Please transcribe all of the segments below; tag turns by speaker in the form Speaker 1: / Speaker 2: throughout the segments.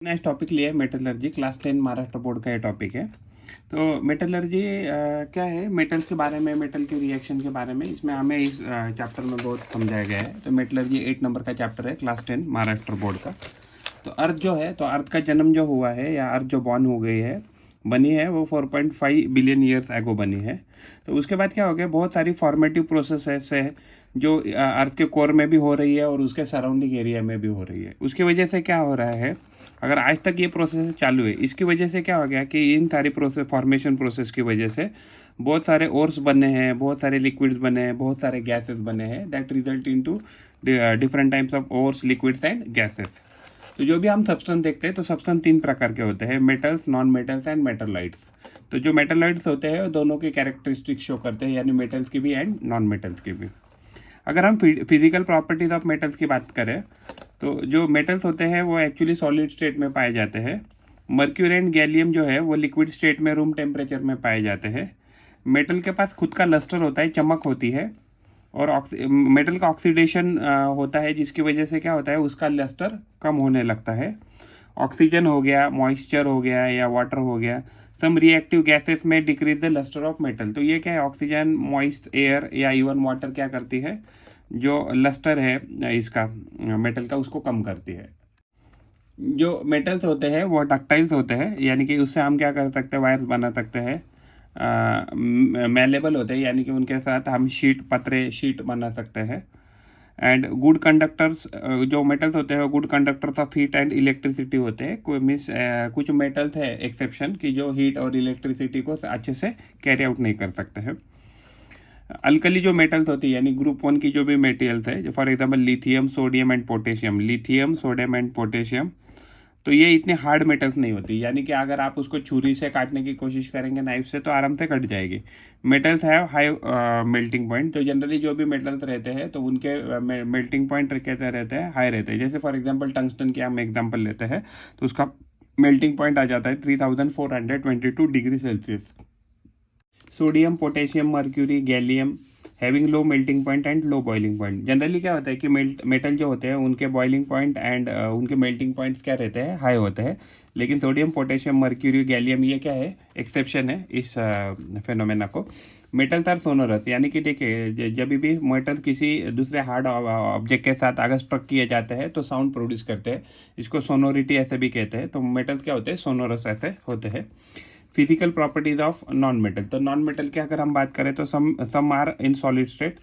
Speaker 1: Next topic लिया है metallurgy. Class 10 Maharashtra board का ये टॉपिक है। तो मेटलर्जी क्या है, मेटल के बारे में, मेटल के रिएक्शन के बारे में इसमें हमें इस चैप्टर में बहुत समझाया गया है। तो मेटलर्जी 8 नंबर का चैप्टर है क्लास 10 महाराष्ट्र बोर्ड का। तो अर्थ जो है, तो अर्थ का जन्म जो हुआ है या अर्थ जो बॉर्न हो गई है, बनी है, वो 4.5 बिलियन ईयर्स एगो बनी है। तो उसके बाद क्या हो गया, बहुत सारी फॉर्मेटिव प्रोसेस है जो अर्थ के कोर में भी हो रही है और उसके सराउंडिंग एरिया में भी हो रही है। उसकी वजह से क्या हो रहा है, अगर आज तक ये प्रोसेस चालू है, इसकी वजह से क्या हो गया कि इन सारी प्रोसेस, फॉर्मेशन प्रोसेस की वजह से बहुत सारे ओर्स बने हैं, बहुत सारे लिक्विड्स बने हैं, बहुत सारे गैसेस बने हैं, that result into different types of ores, liquids and gases. तो जो भी हम सब्सटेंस देखते हैं, तो सब्सटेंस 3 प्रकार के होते हैं, मेटल्स, नॉन मेटल्स एंड मेटलाइट्स। तो जो मेटलाइट्स होते हैं वो दोनों के कैरेक्टरिस्टिक्स शो करते हैं, यानी मेटल्स की भी एंड नॉन मेटल्स की भी। अगर हम फिजिकल प्रॉपर्टीज ऑफ मेटल्स की बात करें, तो जो मेटल्स होते हैं वो एक्चुअली सॉलिड स्टेट में पाए जाते हैं। मर्क्यूरी एंड गैलियम जो है वो लिक्विड स्टेट में रूम टेम्परेचर में पाए जाते हैं। मेटल के पास खुद का लस्टर होता है, चमक होती है, और मेटल का ऑक्सीडेशन होता है, जिसकी वजह से क्या होता है, उसका लस्टर कम होने लगता है। ऑक्सीजन हो गया, मॉइस्चर हो गया या वाटर हो गया, सम रिएक्टिव गैसेस में decrease the lustre of metal. तो ये क्या है, oxygen, moist air or even water क्या करती है, जो लस्टर है इसका मेटल का, उसको कम करती है। जो मेटल्स होते हैं वो डक्टाइल्स होते हैं, यानी कि उससे हम क्या कर सकते हैं, वायर्स बना सकते हैं। मेलेबल होते हैं, यानी कि उनके साथ हम शीट बना सकते हैं। एंड गुड कंडक्टर्स, जो मेटल्स होते हैं good conductors of heat and electricity होते हैं। कोई मीन्स कुछ मेटल्स है एक्सेप्शन कि जो हीट और इलेक्ट्रिसिटी को अच्छे से कैरी आउट नहीं कर सकते हैं। अल्कली जो मेटल्स होती है, यानी ग्रुप 1 की जो भी मेटेरियल्स है, for example lithium, sodium and potassium, lithium, sodium and potassium, तो ये इतने हार्ड मेटल्स नहीं होती, यानी कि अगर आप उसको छुरी से काटने की कोशिश करेंगे, नाइफ से, तो आराम से कट जाएगी। Metals have high melting point. तो जनरली जो भी मेटल्स रहते हैं तो उनके मेल्टिंग पॉइंट कैसे रहते हैं, हाई रहते हैं। जैसे फॉर एग्जांपल टंगस्टन की हम एग्जांपल लेते हैं, तो उसका मेल्टिंग पॉइंट आ जाता है 3422 degree Celsius. Sodium, potassium, mercury, gallium having low melting point and low boiling point. Generally क्या होता है कि मेटल जो होते हैं उनके बॉइलिंग पॉइंट एंड उनके मेल्टिंग पॉइंट्स क्या रहते हैं, हाई होते हैं। लेकिन सोडियम, पोटेशियम, मर्क्यूरी, गैलियम ये क्या है, एक्सेप्शन है इस फेनोमेना को। मेटल्स आर सोनोरस, यानी कि देखिए जब भी मेटल किसी दूसरे हार्ड ऑब्जेक्ट के साथ अगर स्ट्रक किए जाते हैं तो साउंड प्रोड्यूस करते हैं, इसको सोनोरिटी ऐसे भी कहते हैं। तो मेटल्स क्या होते हैं, सोनोरस ऐसे होते हैं। Physical properties of non metal. तो नॉन मेटल की अगर हम बात करें तो some are in solid state.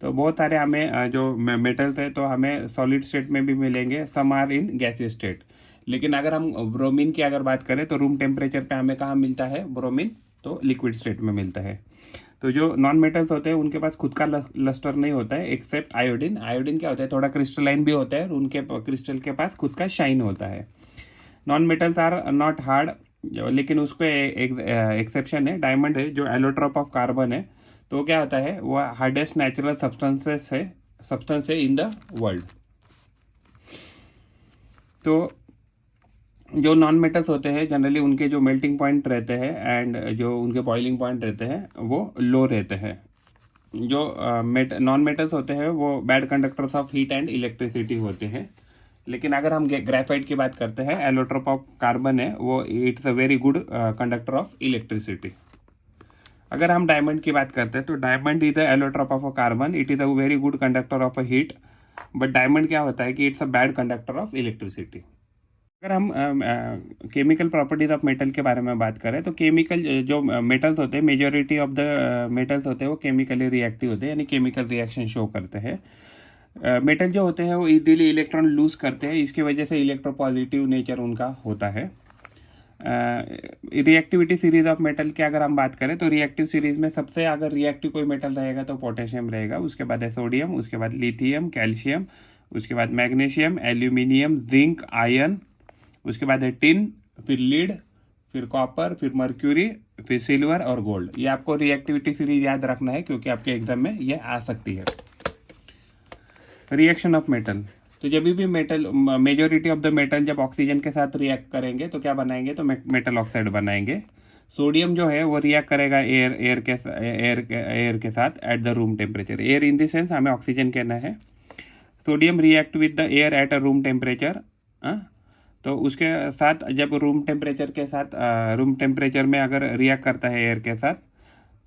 Speaker 1: तो बहुत सारे हमें जो मेटल्स है तो हमें सॉलिड स्टेट में भी मिलेंगे, some are in gaseous state. लेकिन अगर हम ब्रोमीन की अगर बात करें तो रूम टेम्परेचर पे हमें कहाँ मिलता है ब्रोमीन, तो लिक्विड स्टेट में मिलता है। तो जो नॉन मेटल्स होते हैं उनके पास खुद का लस्टर नहीं होता है, एक्सेप्ट आयोडीन। आयोडीन क्या होता है, थोड़ा क्रिस्टलाइन भी होता है, और उनके क्रिस्टल के पास खुद का शाइन होता है। Non metals are not hard, लेकिन उस पर एक एक्सेप्शन है, डायमंड है जो एलोट्रोप ऑफ कार्बन है। तो क्या होता है, वो हार्डेस्ट नेचुरल सब्सटेंस है इन द वर्ल्ड। तो जो नॉन मेटल्स होते हैं जनरली उनके जो मेल्टिंग पॉइंट रहते हैं एंड जो उनके बॉइलिंग पॉइंट रहते हैं वो लो रहते हैं। जो नॉन मेटल्स होते हैं वो bad conductors of heat and electricity होते हैं। लेकिन अगर हम ग्रेफाइट की बात करते हैं, एलोट्रोप ऑफ कार्बन है वो, it's a very good conductor of electricity. अगर हम डायमंड की बात करते हैं तो diamond is the allotrope of a carbon, it is a very good conductor of a heat, but diamond क्या होता है कि it's a bad conductor of electricity. अगर हम केमिकल प्रॉपर्टीज ऑफ मेटल के बारे में बात करें तो केमिकल जो मेटल्स होते हैं, मेजॉरिटी ऑफ द मेटल्स होते हैं वो केमिकली रिएक्टिव होते हैं, यानी केमिकल रिएक्शन शो करते हैं। मेटल जो होते हैं वो इजीली इलेक्ट्रॉन लूज करते हैं, इसकी वजह से इलेक्ट्रोपॉजिटिव नेचर उनका होता है। रिएक्टिविटी सीरीज ऑफ मेटल की अगर हम बात करें तो रिएक्टिव सीरीज में सबसे अगर रिएक्टिव कोई मेटल रहेगा तो पोटेशियम रहेगा, उसके बाद है सोडियम, उसके बाद लिथियम, कैल्शियम, उसके बाद मैग्नीशियम, एल्यूमिनियम, जिंक, आयरन, उसके बाद है टिन, फिर लीड, फिर कॉपर, फिर मर्क्यूरी, फिर सिल्वर और गोल्ड। ये आपको रिएक्टिविटी सीरीज याद रखना है क्योंकि आपके एग्जाम में ये आ सकती है। रिएक्शन ऑफ मेटल, तो जब भी metal, majority of the metal जब ऑक्सीजन के साथ रिएक्ट करेंगे तो क्या बनाएंगे, तो मेटल ऑक्साइड बनाएंगे। सोडियम जो है वो रिएक्ट करेगा एयर के साथ at the room temperature. Air in the sense हमें ऑक्सीजन कहना है। Sodium react with the air at a room temperature. तो उसके साथ जब रूम टेम्परेचर के साथ रूम टेम्परेचर में अगर रिएक्ट करता है एयर के साथ,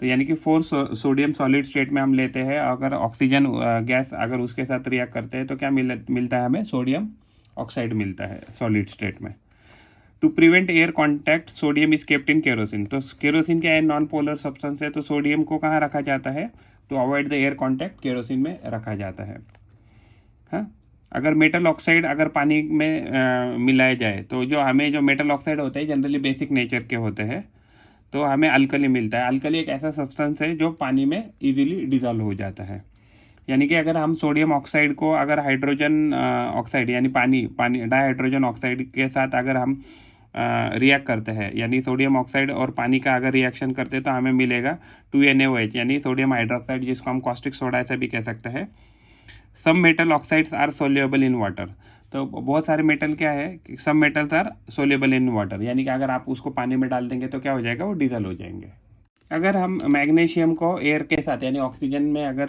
Speaker 1: तो यानी कि 4 सोडियम सॉलिड स्टेट में हम लेते हैं, अगर ऑक्सीजन गैस अगर उसके साथ रिएक्ट करते हैं तो क्या मिलता है हमें, सोडियम ऑक्साइड मिलता है सॉलिड स्टेट में। To prevent air contact sodium is kept in kerosene. तो केरोसिन क्या है, नॉन पोलर सब्सटेंस है, तो सोडियम को कहाँ रखा जाता है, to avoid the air contact kerosene में रखा जाता है। हाँ, अगर मेटल ऑक्साइड अगर पानी में मिलाया जाए तो जो मेटल ऑक्साइड होते हैं जनरली बेसिक नेचर के होते हैं, तो हमें अल्कली मिलता है। अल्कली एक ऐसा सब्सटेंस है जो पानी में इजीली डिजॉल्व हो जाता है। यानी कि अगर हम सोडियम ऑक्साइड को अगर हाइड्रोजन ऑक्साइड यानी पानी डाइहाइड्रोजन ऑक्साइड के साथ अगर हम रिएक्ट करते हैं, यानी सोडियम ऑक्साइड और पानी का अगर रिएक्शन करते हैं तो हमें मिलेगा 2NaOH यानी सोडियम हाइड्रोक्साइड, जिसको हम कॉस्टिक सोडा ऐसे भी कह सकते हैं। Some metal oxides are soluble in water. तो बहुत सारे मेटल क्या है कि some metals are soluble in water, यानी कि अगर आप उसको पानी में डाल देंगे तो क्या हो जाएगा, वो डिजल हो जाएंगे। अगर हम मैग्नीशियम को एयर के साथ यानी ऑक्सीजन में अगर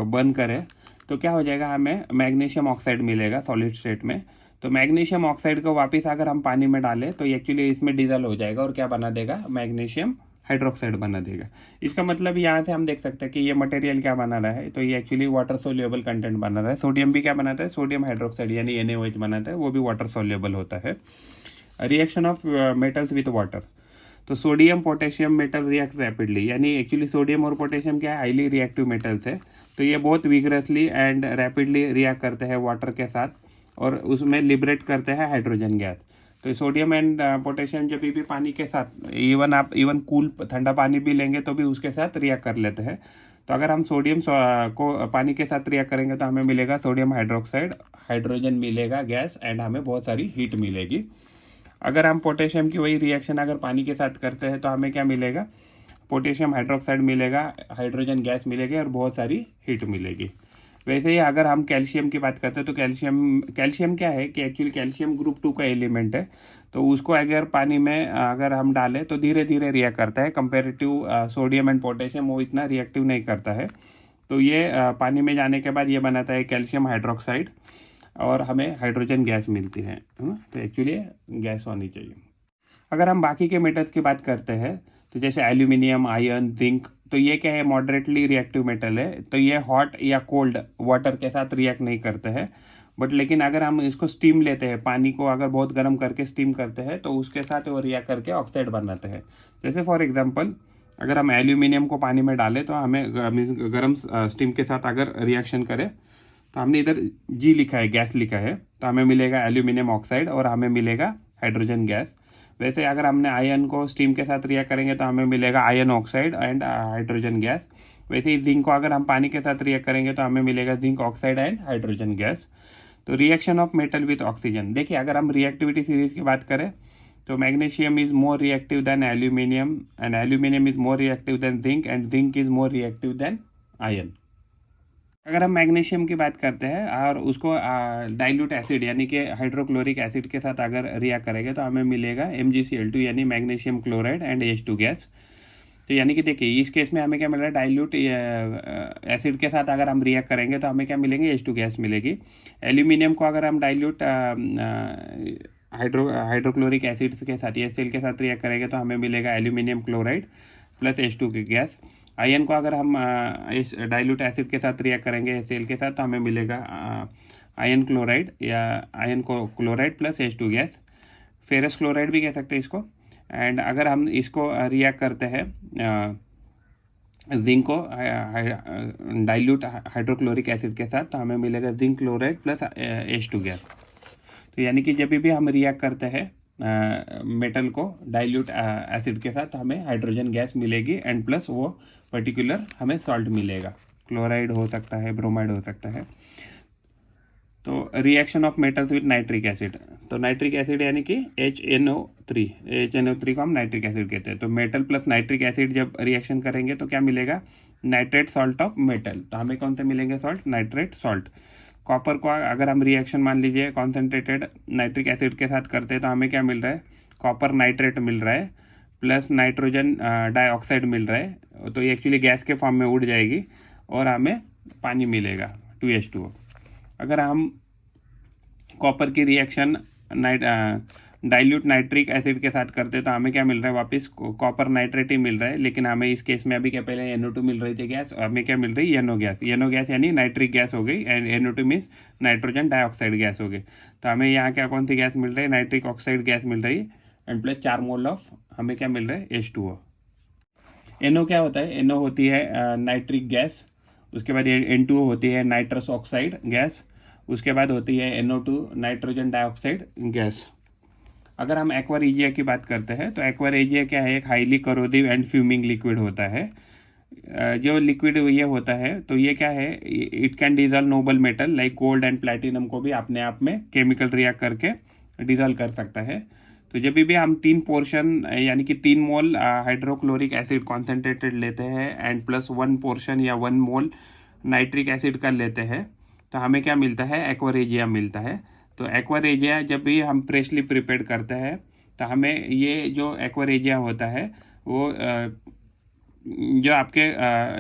Speaker 1: बर्न करें तो क्या हो जाएगा, हमें मैग्नीशियम ऑक्साइड मिलेगा सॉलिड स्टेट में। तो मैग्नीशियम ऑक्साइड को वापस अगर हम पानी में डालें तो एक्चुअली इसमें डिजल हो जाएगा और क्या बना देगा, मैग्नीशियम हाइड्रोक्साइड बना देगा। इसका मतलब यहाँ से हम देख सकते हैं कि ये मटेरियल क्या बना रहा है, तो ये एक्चुअली वाटर सोल्यूबल कंटेंट बना रहा है। सोडियम भी क्या बनाता है, सोडियम हाइड्रोक्साइड यानी NaOH बनाता है, वो भी वाटर सोल्यूबल होता है। Reaction of metals with water. तो sodium potassium metal react rapidly, यानी एक्चुअली सोडियम और पोटेशियम क्या है, हाईली रिएक्टिव मेटल्स है, तो ये बहुत विगरसली एंड रैपिडली रिएक्ट करते हैं वाटर के साथ और उसमें लिबरेट करते हैं हाइड्रोजन गैस। तो सोडियम एंड पोटेशियम जब भी पानी के साथ इवन कूल ठंडा पानी भी लेंगे तो भी उसके साथ रिएक्ट कर लेते हैं। तो अगर हम सोडियम को पानी के साथ रिएक्ट करेंगे तो हमें मिलेगा सोडियम हाइड्रोक्साइड, हाइड्रोजन मिलेगा गैस एंड हमें बहुत सारी हीट मिलेगी। अगर हम पोटेशियम की वही रिएक्शन अगर पानी के साथ करते हैं तो हमें क्या मिलेगा, पोटेशियम हाइड्रोक्साइड मिलेगा, हाइड्रोजन गैस मिलेगी और बहुत सारी हीट मिलेगी। वैसे ही अगर हम कैल्शियम की बात करते हैं तो कैल्शियम क्या है कि एक्चुअली कैल्शियम ग्रुप 2 का एलिमेंट है, तो उसको अगर पानी में अगर हम डालें तो धीरे धीरे रिएक्ट करता है कंपेरेटिव सोडियम एंड पोटेशियम, वो इतना रिएक्टिव नहीं करता है। तो ये पानी में जाने के बाद ये बनाता है कैल्शियम हाइड्रोक्साइड और हमें हाइड्रोजन गैस मिलती है ना, तो एक्चुअली गैस होनी चाहिए। अगर हम बाकी के मेटल्स की बात करते हैं तो जैसे एल्यूमिनियम, आयरन, जिंक, तो ये क्या है, मॉडरेटली रिएक्टिव मेटल है, तो ये हॉट या कोल्ड वाटर के साथ रिएक्ट नहीं करते हैं। बट लेकिन अगर हम इसको स्टीम लेते हैं, पानी को अगर बहुत गर्म करके स्टीम करते हैं तो उसके साथ वो रिएक्ट करके ऑक्साइड बनाते हैं। जैसे फॉर एग्जांपल अगर हम एल्यूमिनियम को पानी में डालें तो हमें गर्म स्टीम के साथ अगर रिएक्शन करें तो हमने इधर G लिखा है, गैस लिखा है, तो हमें मिलेगा एल्यूमिनियम ऑक्साइड और हमें मिलेगा हाइड्रोजन गैस। वैसे अगर हमने आयन को स्टीम के साथ रिएक्ट करेंगे तो हमें मिलेगा ion oxide and hydrogen gas. वैसे ही जिंक को अगर हम पानी के साथ रिएक्ट करेंगे तो हमें मिलेगा zinc oxide and hydrogen gas. तो reaction of metal with oxygen, देखिए अगर हम रिएक्टिविटी सीरीज की बात करें तो magnesium is more reactive than aluminium and aluminium is more reactive than zinc and zinc is more reactive than iron. अगर हम मैग्नीशियम की बात करते हैं और उसको डाइल्यूट एसिड यानी कि हाइड्रोक्लोरिक एसिड के साथ अगर रिएक्ट करेंगे तो हमें मिलेगा MgCl2 यानी magnesium chloride and H2 gas. तो यानी कि देखिए इस केस में हमें क्या मिल रहा है, डाइल्यूट एसिड के साथ अगर हम रिएक्ट करेंगे तो हमें क्या मिलेंगे, H2 गैस मिलेगी। एल्यूमिनियम को अगर हम डाइल्यूट हाइड्रोक्लोरिक एसिड के साथ HCl के साथ रिएक्ट करेंगे तो हमें मिलेगा एल्यूमिनियम क्लोराइड प्लस H2 की गैस। आयन को अगर हम डाइल्यूट एसिड के साथ रिएक्ट करेंगे HCl के साथ तो हमें मिलेगा आयन क्लोराइड या आयन को chloride plus H2 gas. Ferrous chloride भी कह सकते हैं इसको। एंड अगर हम इसको रिएक्ट करते हैं जिंक को डाइल्यूट हाइड्रोक्लोरिक एसिड के साथ तो हमें मिलेगा zinc chloride plus H2 gas. तो यानी कि जब भी हम रिएक्ट करते हैं मेटल को डाइल्यूट एसिड के साथ हमें हाइड्रोजन गैस मिलेगी एंड प्लस वो पर्टिकुलर हमें सॉल्ट मिलेगा, क्लोराइड हो सकता है, ब्रोमाइड हो सकता है। तो reaction of metals with nitric acid, तो नाइट्रिक एसिड यानी कि HNO3 को हम नाइट्रिक एसिड कहते हैं। तो मेटल प्लस नाइट्रिक एसिड जब रिएक्शन करेंगे तो क्या मिलेगा, नाइट्रेट सॉल्ट ऑफ मेटल। तो हमें कौन से मिलेंगे सॉल्ट, नाइट्रेट सॉल्ट। कॉपर को अगर हम रिएक्शन मान लीजिए कॉन्सेंट्रेटेड नाइट्रिक एसिड के साथ करते हैं तो हमें क्या मिल रहा है, कॉपर नाइट्रेट मिल रहा है प्लस नाइट्रोजन डाइऑक्साइड मिल रहा है। तो ये एक्चुअली गैस के फॉर्म में उड़ जाएगी और हमें पानी मिलेगा 2H2O। अगर हम कॉपर की रिएक्शन डाइल्यूट नाइट्रिक एसिड के साथ करते तो हमें क्या मिल रहा है, वापस कॉपर नाइट्रेट ही मिल रहा है। लेकिन हमें इस केस में अभी क्या, पहले NO2 मिल रही थी गैस, हमें क्या मिल रही है, NO गैस। NO गैस यानी नाइट्रिक गैस हो गई, and NO2 means nitrogen dioxide gas हो गई। तो हमें यहाँ क्या, कौन सी गैस मिल रही है, नाइट्रिक ऑक्साइड गैस मिल रही है, एंड प्लस 4 मोल ऑफ हमें क्या मिल रहा है, H2O। NO क्या होता है, NO होती है नाइट्रिक गैस, उसके बाद N2O होती है नाइट्रस ऑक्साइड गैस, उसके बाद होती है NO2 नाइट्रोजन डाइऑक्साइड गैस। अगर हम एक्वारेजिया की बात करते हैं तो एक्वारेजिया क्या है, एक highly corrosive and fuming liquid होता है। जो लिक्विड ये होता है तो ये क्या है, it can dissolve Nobel metal like gold and platinum को भी अपने आप में केमिकल रिएक्ट करके डिजॉल्व कर सकता है। तो जब भी हम 3 पोर्शन यानी कि 3 मोल हाइड्रोक्लोरिक एसिड कॉन्सेंट्रेटेड लेते हैं एंड प्लस 1 पोर्शन या 1 मोल नाइट्रिक एसिड का लेते हैं तो हमें क्या मिलता है, एक्वारेजिया मिलता है। तो एक्वारेजिया जब भी हम फ्रेशली प्रिपेयर करते हैं तो हमें ये जो एक्वारेजिया होता है वो जो आपके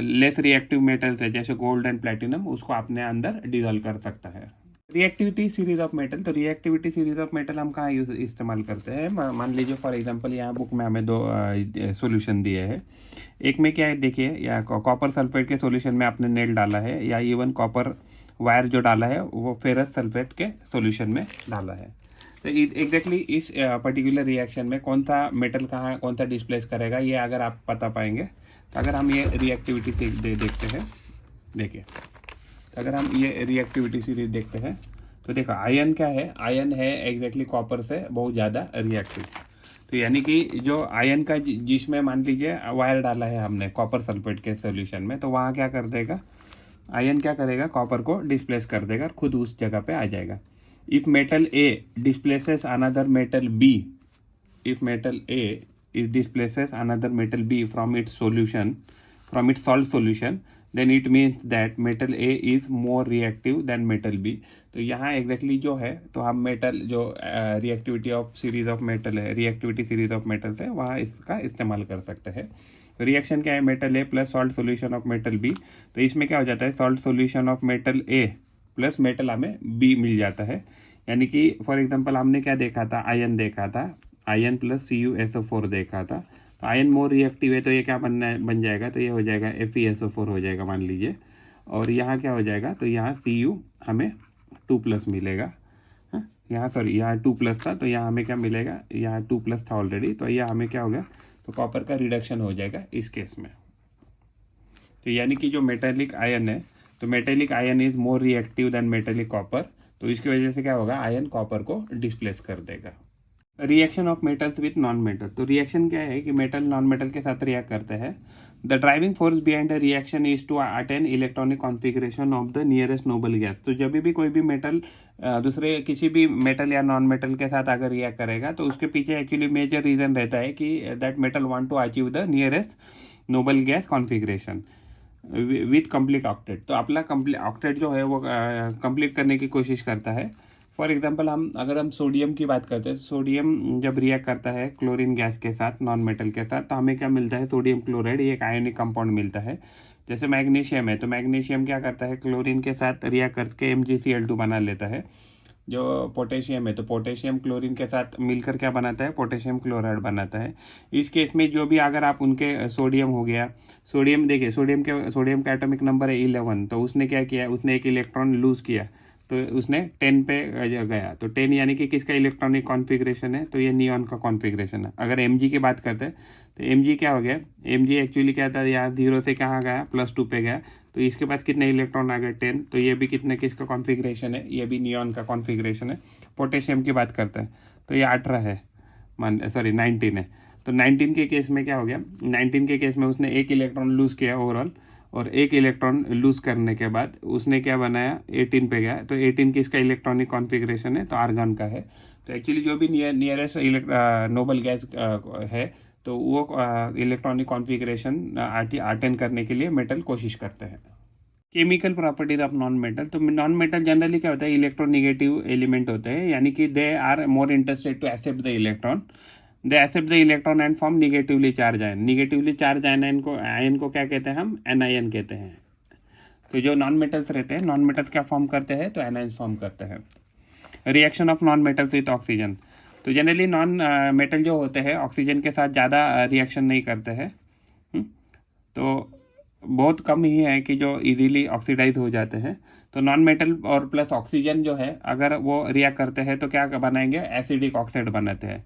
Speaker 1: लेस रिएक्टिव मेटल्स है जैसे गोल्ड एंड प्लैटिनम, उसको अपने अंदर डिजॉल्व कर सकता है। रिएक्टिविटी सीरीज ऑफ मेटल, तो रिएक्टिविटी सीरीज ऑफ मेटल हम कहाँ इस्तेमाल करते हैं, मान लीजिए फॉर एग्जांपल यहाँ बुक में हमें 2 सॉल्यूशन दिए हैं। एक में क्या है देखिए, या कॉपर सल्फेट के सॉल्यूशन में आपने नेल डाला है, या इवन कॉपर वायर जो डाला है वो फेरस सल्फेट के सॉल्यूशन में डाला है। तो एग्जैक्टली इस पर्टिकुलर रिएक्शन में कौन सा मेटल कहाँ कौन सा डिस्प्लेस करेगा, ये अगर आप पता पाएंगे तो अगर हम ये रिएक्टिविटी से देखते हैं, देखिए तो अगर हम ये रिएक्टिविटी सीरीज देखते हैं तो देखो आयन क्या है, आयन है एग्जैक्टली कॉपर से बहुत ज़्यादा रिएक्टिव। तो यानी कि जो आयन का जिसमें मान लीजिए वायर डाला है हमने कॉपर सल्फेट के सॉल्यूशन में, तो वहाँ क्या कर देगा, आयन क्या करेगा, कॉपर को डिस्प्लेस कर देगा और खुद उस जगह पे आ जाएगा। If metal A displaces another metal B, if metal A is displaces another metal B from its solution, from its salt solution, then it means that metal A is more reactive than metal B। तो यहाँ exactly जो है, तो हम metal जो reactivity of series of metal है, reactivity series of metals है, वहाँ इसका इस्तेमाल कर सकते हैं। रिएक्शन क्या है, metal A plus salt solution of metal B। तो इसमें क्या हो जाता है, salt solution of metal A plus metal हमें B मिल जाता है। यानी कि फॉर एग्जांपल हमने क्या देखा था, आयन देखा था, आयन प्लस CuSO4 देखा था। तो आयन मोर रिएक्टिव है तो ये क्या बन जाएगा, तो ये हो जाएगा FeSO4 हो जाएगा मान लीजिए। और यहाँ क्या हो जाएगा, तो यहाँ Cu हमें 2+ मिलेगा, यहाँ सॉरी यहाँ 2+ था, तो यहाँ हमें क्या मिलेगा, यहाँ 2+ था ऑलरेडी, तो यह हमें क्या हो गया, तो कॉपर का रिडक्शन हो जाएगा इस केस में। तो यानी कि जो मेटेलिक आयन है, तो metallic ion is more reactive than metallic copper, तो इसकी वजह से क्या होगा, आयन कॉपर को डिस्प्लेस कर देगा। Reaction of metals with non metal, तो रिएक्शन क्या है कि मेटल नॉन मेटल के साथ रिएक्ट करते हैं। The driving force behind the reaction is to attain electronic configuration of the nearest noble gas. तो जब भी कोई भी मेटल दूसरे किसी भी मेटल या नॉन मेटल के साथ अगर रिएक्ट करेगा तो उसके पीछे एक्चुअली मेजर रीजन रहता है कि that metal want to achieve the nearest noble gas configuration with complete octet. तो अपना कंप्लीट ऑक्टेट जो है वो कंप्लीट करने की कोशिश करता है। फॉर एग्जांपल अगर हम सोडियम की बात करते हैं, सोडियम जब रिएक्ट करता है क्लोरीन गैस के साथ, नॉन मेटल के साथ, तो हमें क्या मिलता है, सोडियम क्लोराइड, ये एक आयोनिक कंपाउंड मिलता है। जैसे मैग्नीशियम है, तो मैग्नीशियम क्या करता है, क्लोरीन के साथ रिएक्ट करके MgCl2 बना लेता है। जो पोटेशियम है, तो पोटेशियम क्लोरीन के साथ मिलकर क्या बनाता है, पोटेशियम क्लोराइड बनाता है। इस केस में जो भी अगर आप उनके सोडियम हो गया, सोडियम देखिए, सोडियम का एटॉमिक नंबर है 11, तो उसने क्या किया, उसने एक इलेक्ट्रॉन लूज किया, तो उसने 10 पे गया। तो 10 यानी कि किसका इलेक्ट्रॉनिक कॉन्फ़िगरेशन है, तो ये नियॉन का कॉन्फ़िगरेशन है। अगर Mg की बात करते हैं तो Mg क्या हो गया, Mg एक्चुअली क्या था, यहाँ 0 से कहाँ गया, +2 पे गया, तो इसके पास कितने इलेक्ट्रॉन आ गए, 10। तो ये भी किसका कॉन्फ़िगरेशन है, ये भी नियॉन का कॉन्फ़िगरेशन है। पोटेशियम की बात करते हैं तो ये 18 है, 19 है। तो 19 के केस में क्या हो गया, 19 के केस में उसने एक इलेक्ट्रॉन लूज़ किया ओवरऑल, और एक इलेक्ट्रॉन लूज़ करने के बाद उसने क्या बनाया, 18 पे गया। तो 18 किसका इलेक्ट्रॉनिक कॉन्फ़िगरेशन है, तो आर्गन का है। तो एक्चुअली जो भी नियरेस्ट नोबल गैस है, तो वो इलेक्ट्रॉनिक कॉन्फ़िगरेशन अटेन करने के लिए मेटल कोशिश करते हैं। Chemical properties of non metal, तो नॉन मेटल जनरली क्या होता है, इलेक्ट्रोनिगेटिव एलिमेंट होते हैं, यानी कि they are more interested to accept the electron, they accept the electron and form negatively charge ion. Negatively charge ion को क्या कहते हैं, हम एनायन कहते हैं। तो जो नॉन मेटल्स रहते हैं, नॉन मेटल्स क्या फॉर्म करते हैं, तो एनायंस फॉर्म करते हैं। Reaction of non metals with oxygen, तो जनरली नॉन मेटल जो होते हैं ऑक्सीजन के साथ ज़्यादा रिएक्शन नहीं करते हैं, तो बहुत कम ही है कि जो इजीली ऑक्सीडाइज हो जाते हैं। तो नॉन मेटल और प्लस ऑक्सीजन जो है अगर वो रिएक्ट करते हैं तो क्या बनाएंगे, एसिडिक ऑक्साइड बनाते हैं।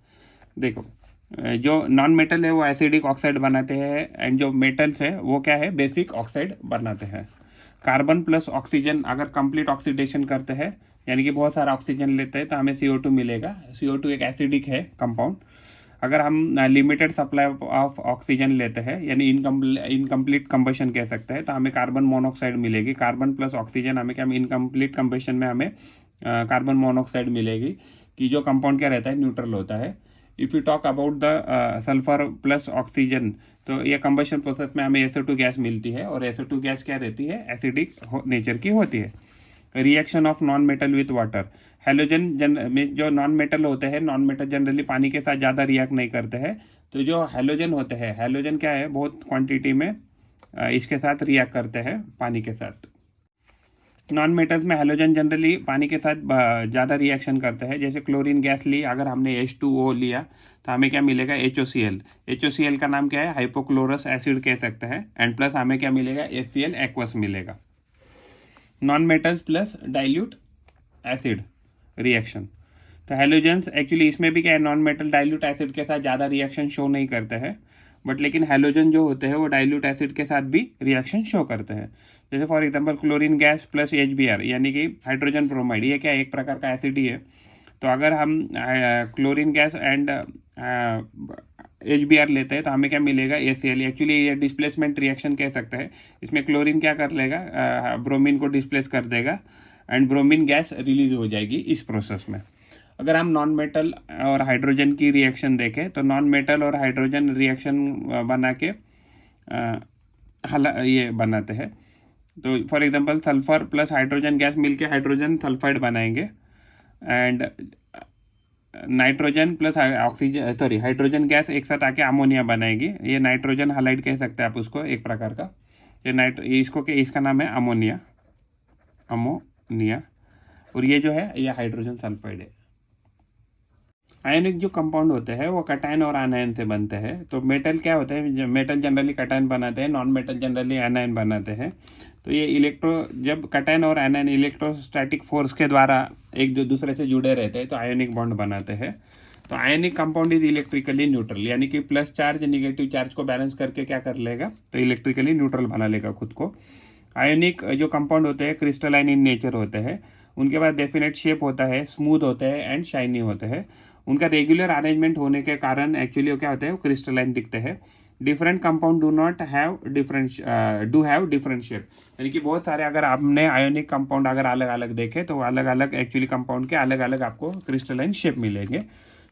Speaker 1: देखो जो नॉन मेटल है वो एसिडिक ऑक्साइड बनाते हैं, एंड जो मेटल्स है वो क्या है, बेसिक ऑक्साइड बनाते हैं। कार्बन प्लस ऑक्सीजन अगर कंप्लीट ऑक्सीडेशन करते हैं, यानी कि बहुत सारा ऑक्सीजन लेते हैं, तो हमें CO2 मिलेगा। CO2 एक एसिडिक है कंपाउंड। अगर हम लिमिटेड सप्लाई ऑफ ऑक्सीजन लेते हैं, यानी इनकम्प्लीट कंबशन कह सकते हैं, तो हमें कार्बन मोनोऑक्साइड मिलेगी। कार्बन प्लस ऑक्सीजन हमें क्या, इनकम्प्लीट कंबशन में हमें कार्बन मोनोऑक्साइड मिलेगी, कि जो कंपाउंड क्या रहता है, न्यूट्रल होता है। If you talk about the sulphur plus oxygen, तो ये कंबशन प्रोसेस में हमें SO2 गैस मिलती है, और SO2 गैस क्या रहती है, एसिडिक नेचर की होती है। Reaction of non metal with water, halogen में जो नॉन मेटल होते हैं, नॉन मेटल जनरली पानी के साथ ज़्यादा रिएक्ट नहीं करते हैं, तो जो हैलोजन होते हैं, हैलोजन क्या है, बहुत क्वांटिटी में इसके साथ रिएक्ट करते हैं पानी के साथ। नॉन मेटल्स में हैलोजन जनरली पानी के साथ ज़्यादा रिएक्शन करते हैं। जैसे क्लोरीन गैस ली, अगर हमने H2O लिया तो हमें क्या मिलेगा, HOCl। HOCl का नाम क्या है, हाइपोक्लोरस एसिड कह सकते हैं, एंड प्लस हमें क्या मिलेगा, HCl एक्वस मिलेगा। Non metals plus dilute acid reaction, तो हैलोजेंस एक्चुअली इसमें भी क्या है, नॉन मेटल डाइल्यूट एसिड के साथ ज़्यादा रिएक्शन शो नहीं करते हैं, बट लेकिन हैलोजन जो होते हैं वो डाइल्यूट एसिड के साथ भी रिएक्शन शो करते हैं। जैसे for example chlorine gas plus HBr, यानी कि हाइड्रोजन ब्रोमाइड, ये क्या एक प्रकार का एसिड ही है। तो अगर हम क्लोरीन गैस एंड HBr लेते हैं तो हमें क्या मिलेगा, ACl। एक्चुअली ये डिस्प्लेसमेंट रिएक्शन कह सकते हैं। इसमें क्लोरीन क्या कर लेगा, ब्रोमीन को डिस्प्लेस कर देगा, एंड ब्रोमीन गैस रिलीज हो जाएगी इस प्रोसेस में। अगर हम नॉन मेटल और हाइड्रोजन की रिएक्शन देखें, तो नॉन मेटल और हाइड्रोजन रिएक्शन बना के ये बनाते हैं। तो for example sulphur plus hydrogen gas मिलके हाइड्रोजन सल्फाइड बनाएंगे, and nitrogen plus oxygen hydrogen gas एक साथ आके अमोनिया बनाएगी। ये नाइट्रोजन हाइलाइट कह सकते हैं आप उसको, एक प्रकार का। ये इसका नाम है अमोनिया, और ये जो है ये हाइड्रोजन सल्फाइड है। आयनिक जो कंपाउंड होते हैं वो कटायन और आनायन से बनते हैं। तो मेटल क्या होते हैं, मेटल जनरली कटायन बनाते हैं, नॉन मेटल जनरली आनायन बनाते हैं। तो ये जब कटायन और आनायन इलेक्ट्रोस्टैटिक फोर्स के द्वारा एक दूसरे से जुड़े रहते हैं तो आयोनिक बॉन्ड बनाते हैं। तो ionic compound is electrically neutral, यानी कि प्लस चार्ज निगेटिव चार्ज को बैलेंस करके क्या कर लेगा, तो इलेक्ट्रिकली न्यूट्रल बना लेगा खुद को। आयोनिक जो कंपाउंड होते हैं क्रिस्टलाइन इन नेचर होते हैं, उनके पास डेफिनेट शेप होता है, स्मूथ होते हैं एंड शाइनी होते हैं। उनका रेगुलर अरेंजमेंट होने के कारण एक्चुअली क्या होता है, वो क्रिस्टलाइन दिखते हैं। Different compound have different shape, यानी कि बहुत सारे अगर आपने आयोनिक कंपाउंड अगर अलग अलग देखे तो अलग अलग एक्चुअली कंपाउंड के अलग अलग आपको क्रिस्टलाइन शेप मिलेंगे।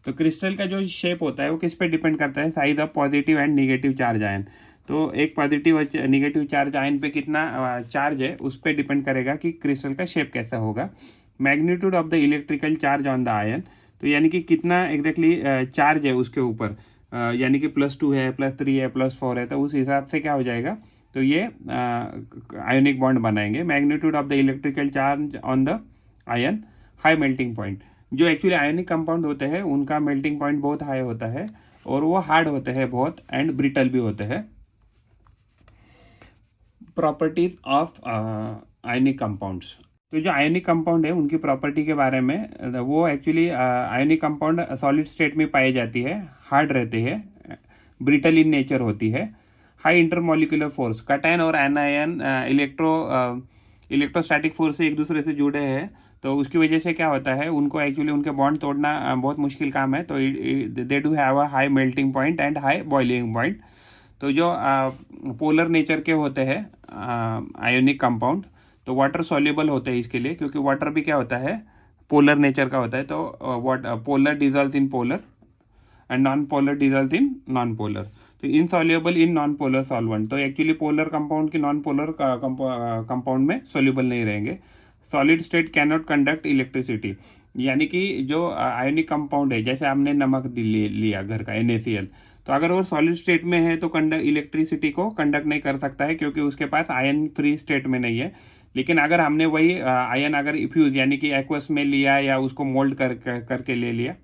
Speaker 1: तो क्रिस्टल का जो शेप होता है वो किस पे डिपेंड करता है, size of positive and negative charge ion. तो एक पॉजिटिव और निगेटिव चार्ज आयन पे कितना चार्ज है उस पर डिपेंड करेगा कि क्रिस्टल का शेप कैसा होगा। Magnitude of the electrical charge on the iron, तो यानी कि कितना एग्जैक्टली चार्ज है उसके ऊपर, यानी कि +2 है, +3 है, +4 है, तो उस हिसाब से क्या हो जाएगा, तो ये आयोनिक बॉन्ड बनाएंगे। Magnitude of the electrical charge on the ion, high melting point. जो एक्चुअली आयोनिक कंपाउंड होते हैं उनका मेल्टिंग पॉइंट बहुत हाई होता है और वो हार्ड होते हैं बहुत, एंड ब्रिटल भी होते हैं। प्रॉपर्टीज ऑफ आयोनिक कंपाउंड्स, तो जो आयोनिक कंपाउंड है उनकी प्रॉपर्टी के बारे में, वो actually ionic compound solid state में पाई जाती है, हार्ड रहती है, ब्रिटल इन नेचर होती है, हाई इंटरमोलिकुलर फोर्स। कटायन और एनायन इलेक्ट्रोस्टैटिक फोर्स से एक दूसरे से जुड़े हैं, तो उसकी वजह से क्या होता है, उनको एक्चुअली उनके बॉन्ड तोड़ना बहुत मुश्किल काम है। तो they do have a high melting point and high boiling point. तो जो पोलर नेचर के होते हैं आयोनिक कंपाउंड, तो वाटर सॉल्युबल होते हैं इसके लिए, क्योंकि वाटर भी क्या होता है, पोलर नेचर का होता है। तो polar dissolves in polar and non polar dissolves in non polar. तो insoluble in non polar solvent, तो एक्चुअली पोलर कंपाउंड की नॉन पोलर कंपाउंड में सॉल्युबल नहीं रहेंगे। Solid state can not conduct electricity, यानी कि जो आयोनिक कंपाउंड है, जैसे हमने नमक लिया घर का NaCl, तो अगर वो सॉलिड स्टेट में है तो इलेक्ट्रिसिटी को कंडक्ट नहीं कर सकता है, क्योंकि उसके पास आयन फ्री स्टेट में नहीं है। लेकिन अगर हमने वही आयन अगर इफ्यूज यानी कि एक्वस में लिया या उसको मोल्ड करके ले लिया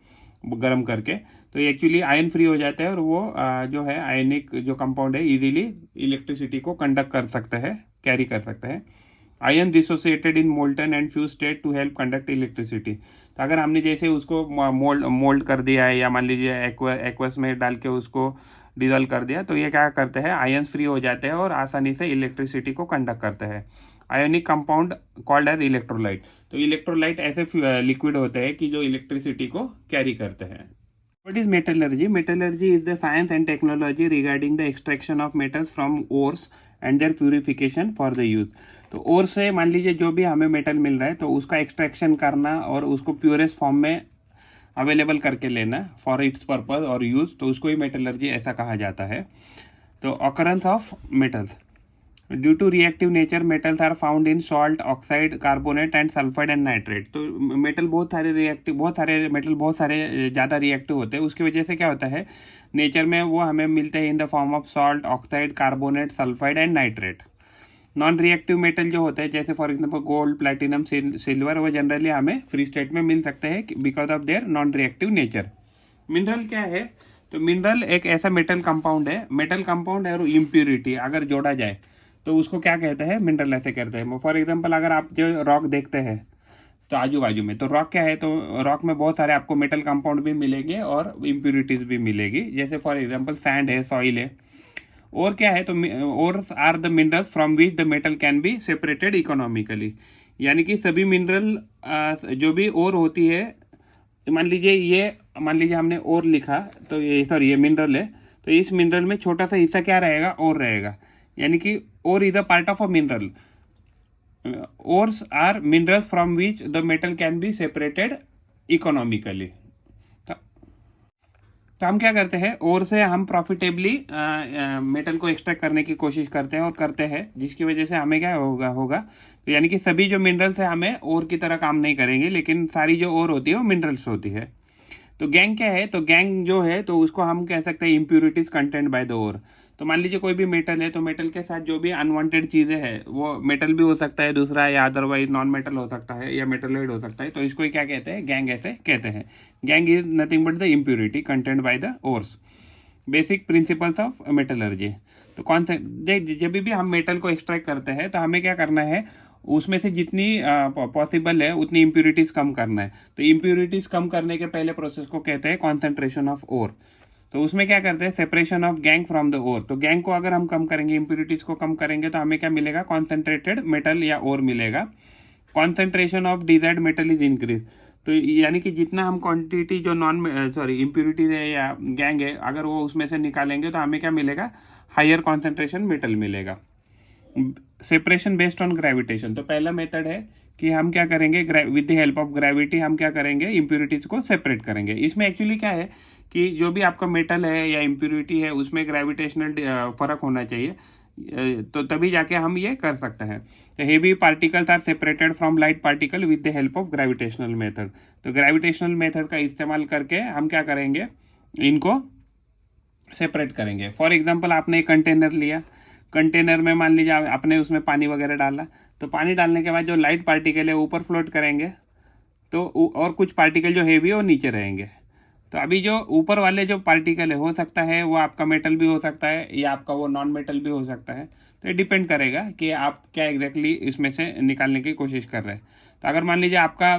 Speaker 1: गर्म करके, तो एक्चुअली आयन फ्री हो जाता है और वो जो है आयनिक जो कंपाउंड है इजीली इलेक्ट्रिसिटी को कंडक्ट कर सकता है, कैरी कर सकता है। Ion dissociated in molten and fuse state to help conduct electricity. तो अगर हमने जैसे उसको मोल्ड कर दिया है या मान लीजिए एक्वस में डाल के उसको डिजोल्व कर दिया, तो ये क्या करते हैं, आयन फ्री हो जाते हैं और आसानी से इलेक्ट्रिसिटी को कंडक्ट करते हैं। Ionic compound called as electrolyte. तो इलेक्ट्रोलाइट ऐसे लिक्विड होते हैं कि जो इलेक्ट्रिसिटी को कैरी करते हैं। What is metallurgy? Metallurgy is the science and technology regarding the extraction of metals from ores and their purification for the use. तो ore से मान लीजिए जो भी हमें मेटल मिल रहा है तो उसका एक्सट्रैक्शन करना और उसको प्योरेस्ट फॉर्म में अवेलेबल करके लेना फॉर इट्स पर्पज और यूज़, तो उसको ही मेटलर्जी ऐसा कहा जाता है। तो occurrence of metals due to reactive nature metals are found in salt, oxide, carbonate and sulphide and nitrate. तो मेटल बहुत सारे मेटल बहुत सारे ज़्यादा रिएक्टिव होते हैं। उसकी वजह से क्या होता है, नेचर में वो हमें मिलते हैं in the form of salt, oxide, carbonate, sulphide and nitrate. Non reactive metal जो होते हैं जैसे for example gold, platinum, silver, वो जनरली हमें फ्री स्टेट में मिल सकते हैं because of their non reactive nature. Mineral क्या है, तो मिनरल एक ऐसा मेटल कंपाउंड है और इम्प्यूरिटी अगर जोड़ा जाए तो उसको क्या कहते हैं, मिनरल ऐसे कहते हैं। फॉर एग्जांपल अगर आप जो रॉक देखते हैं तो आजू बाजू में, तो रॉक क्या है, तो रॉक में बहुत सारे आपको मेटल कंपाउंड भी मिलेंगे और इम्प्यूरिटीज भी मिलेगी। जैसे फॉर एग्जांपल सैंड है, सॉइल है। और क्या है, तो ores are the minerals from which the metal can be separated economically. यानी कि सभी मिनरल जो भी ओर होती है, मान लीजिए हमने ओर लिखा तो ये मिनरल है, तो इस मिनरल में छोटा सा हिस्सा क्या रहेगा, ओर रहेगा। यानी कि ore is a part of a mineral. Ores are minerals from which the metal can be separated economically. तो हम क्या करते हैं, ओर से हम प्रॉफिटेबली मेटल को एक्सट्रैक्ट करने की कोशिश करते हैं जिसकी वजह से हमें क्या होगा तो यानी कि सभी जो मिनरल्स है हमें ओर की तरह काम नहीं करेंगे, लेकिन सारी जो ओर होती है वो मिनरल्स होती है। तो गैंग क्या है, तो गैंग जो है तो उसको हम कह सकते हैं impurities content by the ore. तो मान लीजिए कोई भी मेटल है, तो मेटल के साथ जो भी अनवांटेड चीज़ें हैं वो मेटल भी हो सकता है दूसरा, या अदरवाइज नॉन मेटल हो सकता है या मेटलॉइड हो सकता है, तो इसको क्या कहते हैं, गैंग ऐसे कहते हैं। Gang is nothing but the impurity content by the ores. Basic principles of metallurgy. तो कौन से जब भी हम मेटल को एक्सट्रैक्ट करते हैं तो हमें क्या करना है, उसमें से जितनी पॉसिबल है उतनी इम्प्यूरिटीज कम करना है। तो इम्प्यूरिटीज कम करने के पहले प्रोसेस को कहते हैं कॉन्सेंट्रेशन ऑफ ओर। तो उसमें क्या करते हैं, separation of gangue from the ore. तो गैंग को अगर हम कम करेंगे, इम्प्यूरिटीज को कम करेंगे, तो हमें क्या मिलेगा, कॉन्सेंट्रेटेड मेटल या ओर मिलेगा। Concentration of desired metal is increase. तो यानी कि जितना हम क्वांटिटी जो इम्प्यूरिटीज है या गैंग है, अगर वो उसमें से निकालेंगे तो हमें क्या मिलेगा, हायर कॉन्सेंट्रेशन मेटल मिलेगा। Separation based on gravitation. तो पहला मेथड है कि हम क्या करेंगे, with the help of gravity हम क्या करेंगे, इम्प्यूरिटीज को सेपरेट करेंगे। इसमें एक्चुअली क्या है कि जो भी आपका मेटल है या इम्प्यूरिटी है उसमें ग्रेविटेशनल फर्क होना चाहिए, तो तभी जाके हम ये कर सकते हैं। तो heavy particles are separated from light particle with the help of gravitational method. तो ग्रेविटेशनल मेथड का इस्तेमाल करके हम क्या करेंगे, इनको सेपरेट करेंगे। फॉर एग्जांपल आपने एक कंटेनर लिया, कंटेनर में मान लीजिए आपने उसमें पानी वगैरह डाला, तो पानी डालने के बाद जो लाइट पार्टिकल है ऊपर फ्लोट करेंगे, तो और कुछ पार्टिकल जो हेवी है वो नीचे रहेंगे। तो अभी जो ऊपर वाले जो पार्टिकल है, हो सकता है वो आपका मेटल भी हो सकता है या आपका वो नॉन मेटल भी हो सकता है। तो ये डिपेंड करेगा कि आप क्या एग्जैक्टली इसमें से निकालने की कोशिश कर रहे हैं। तो अगर मान लीजिए आपका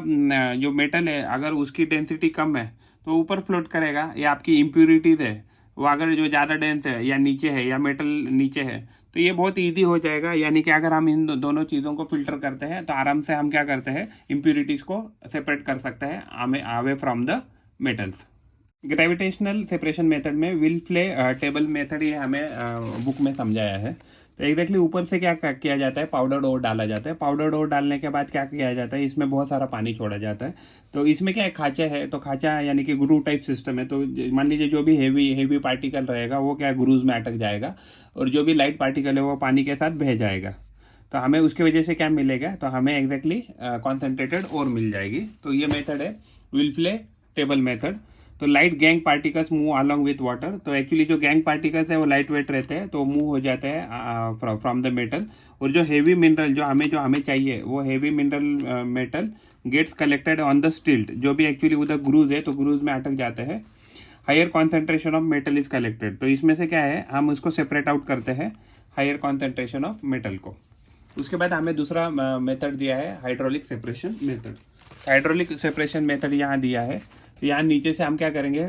Speaker 1: जो मेटल है अगर उसकी डेंसिटी कम है तो ऊपर फ्लोट करेगा, या आपकी इम्प्यूरिटीज़ है वो अगर जो ज़्यादा डेंस है या नीचे है या मेटल नीचे है, तो ये बहुत ईजी हो जाएगा। यानी कि अगर हम इन दोनों चीज़ों को फिल्टर करते हैं तो आराम से हम क्या करते हैं, इम्प्यूरिटीज़ को सेपरेट कर सकते हैं away from the metals. Gravitational separation method में विल्फ्ले टेबल मेथड ये हमें बुक में समझाया है। तो एग्जैक्टली ऊपर से क्या किया जाता है, पाउडर्ड ओर डाला जाता है। पाउडर्ड ओर डालने के बाद क्या किया जाता है, इसमें बहुत सारा पानी छोड़ा जाता है। तो इसमें क्या है, खाचा है, तो खाचा यानी कि ग्रू टाइप सिस्टम है। तो मान लीजिए जो भी हेवी पार्टिकल रहेगा वो क्या ग्रूज में अटक जाएगा, और जो भी लाइट पार्टिकल है वो पानी के साथ बह जाएगा। तो हमें उसकी वजह से क्या मिलेगा, तो हमें एग्जैक्टली कॉन्सेंट्रेटेड ओर मिल जाएगी। तो ये मेथड है विल्फ्ले टेबल मेथड। तो light gang particles move along with water. तो एक्चुअली जो गैंग पार्टिकल्स है वो लाइट वेट रहते हैं, तो मूव हो जाते हैं फ्रॉम द मेटल। और जो हेवी मिनरल जो हमें चाहिए, वो heavy mineral metal gets collected on the stilt, जो भी एक्चुअली उधर ग्रूज है तो ग्रूज में अटक जाते हैं। Higher concentration of metal is collected, तो इसमें से क्या है, हम उसको सेपरेट आउट करते हैं हायर कॉन्सेंट्रेशन ऑफ मेटल को। उसके बाद हमें दूसरा मेथड दिया है hydraulic separation method. Hydraulic separation method यहाँ दिया है। तो यहाँ नीचे से हम क्या करेंगे,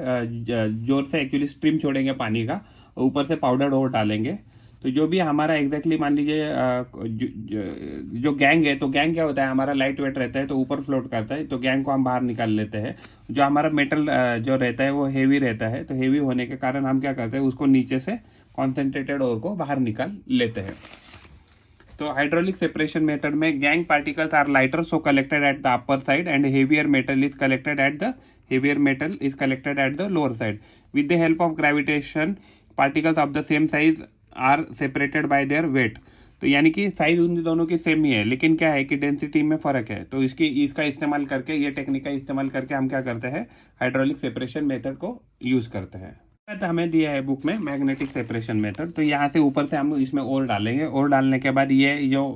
Speaker 1: जोर से एक्चुअली स्ट्रीम छोड़ेंगे पानी का, ऊपर से पाउडर और डालेंगे। तो जो भी हमारा एग्जैक्टली मान लीजिए जो गैंग है, तो गैंग क्या होता है, हमारा लाइट वेट रहता है तो ऊपर फ्लोट करता है, तो गैंग को हम बाहर निकाल लेते हैं। जो हमारा मेटल जो रहता है वो हेवी रहता है, तो हेवी होने के कारण हम क्या करते हैं, उसको नीचे से कॉन्सेंट्रेटेड ओर को बाहर निकाल लेते हैं। तो हाइड्रोलिक सेपरेशन मेथड में gangue particles are lighter so collected at the upper side and heavier metal is collected at the lower side. With the help of gravitation particles of the same size are separated by their weight. तो यानी कि size उन दोनों की same ही है, लेकिन क्या है कि डेंसिटी में फ़र्क है। तो इसका इस्तेमाल करके, ये टेक्निक का इस्तेमाल करके हम क्या करते हैं, हाइड्रोलिक सेपरेशन मेथड को यूज़ करते हैं। तो हमें दिया है बुक में मैग्नेटिक सेपरेशन मेथड। तो यहाँ से ऊपर से हम इसमें ओर डालेंगे, ओर डालने के बाद ये जो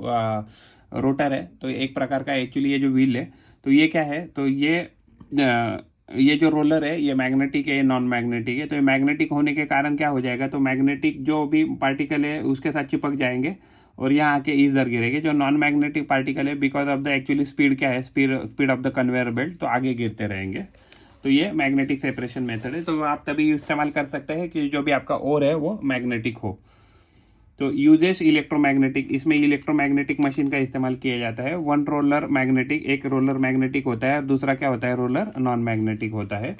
Speaker 1: रोटर है, तो एक प्रकार का एक्चुअली ये जो व्हील है, तो ये क्या है, तो ये जो रोलर है ये मैग्नेटिक है, ये नॉन मैग्नेटिक है। तो ये मैग्नेटिक होने के कारण क्या हो जाएगा, तो मैग्नेटिक जो भी पार्टिकल है उसके साथ चिपक जाएंगे और यहाँ आके इधर गिरेंगे। जो नॉन मैग्नेटिक पार्टिकल है, because of the actually speed क्या है, speed of the conveyor belt, तो आगे गिरते रहेंगे। तो ये मैग्नेटिक सेपरेशन मेथड है। तो आप तभी इस्तेमाल कर सकते हैं कि जो भी आपका ओर है वो मैग्नेटिक हो। तो यूजेस इलेक्ट्रोमैग्नेटिक, इसमें इलेक्ट्रोमैग्नेटिक मशीन का इस्तेमाल किया जाता है। वन रोलर मैग्नेटिक, एक रोलर मैग्नेटिक होता है और दूसरा क्या होता है, रोलर नॉन मैग्नेटिक होता है।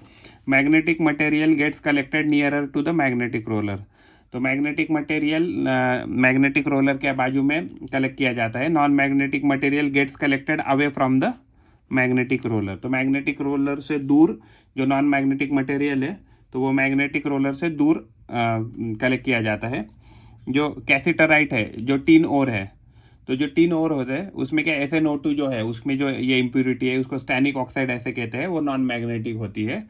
Speaker 1: Magnetic material gets collected nearer to the magnetic roller. तो मैग्नेटिक मटेरियल मैग्नेटिक रोलर के बाजू में कलेक्ट किया जाता है। Non magnetic material gets collected away from the magnetic roller. तो मैग्नेटिक रोलर से दूर जो नॉन मैग्नेटिक मटेरियल है, तो वो मैग्नेटिक रोलर से दूर कलेक्ट किया जाता है। जो कैसिटराइट है, जो टीन ओर है, तो जो टीन ओर होता है उसमें क्या SnO2 जो है, उसमें जो ये इम्प्यूरिटी है उसको स्टैनिक ऑक्साइड ऐसे कहते हैं, वो नॉन मैग्नेटिक होती है।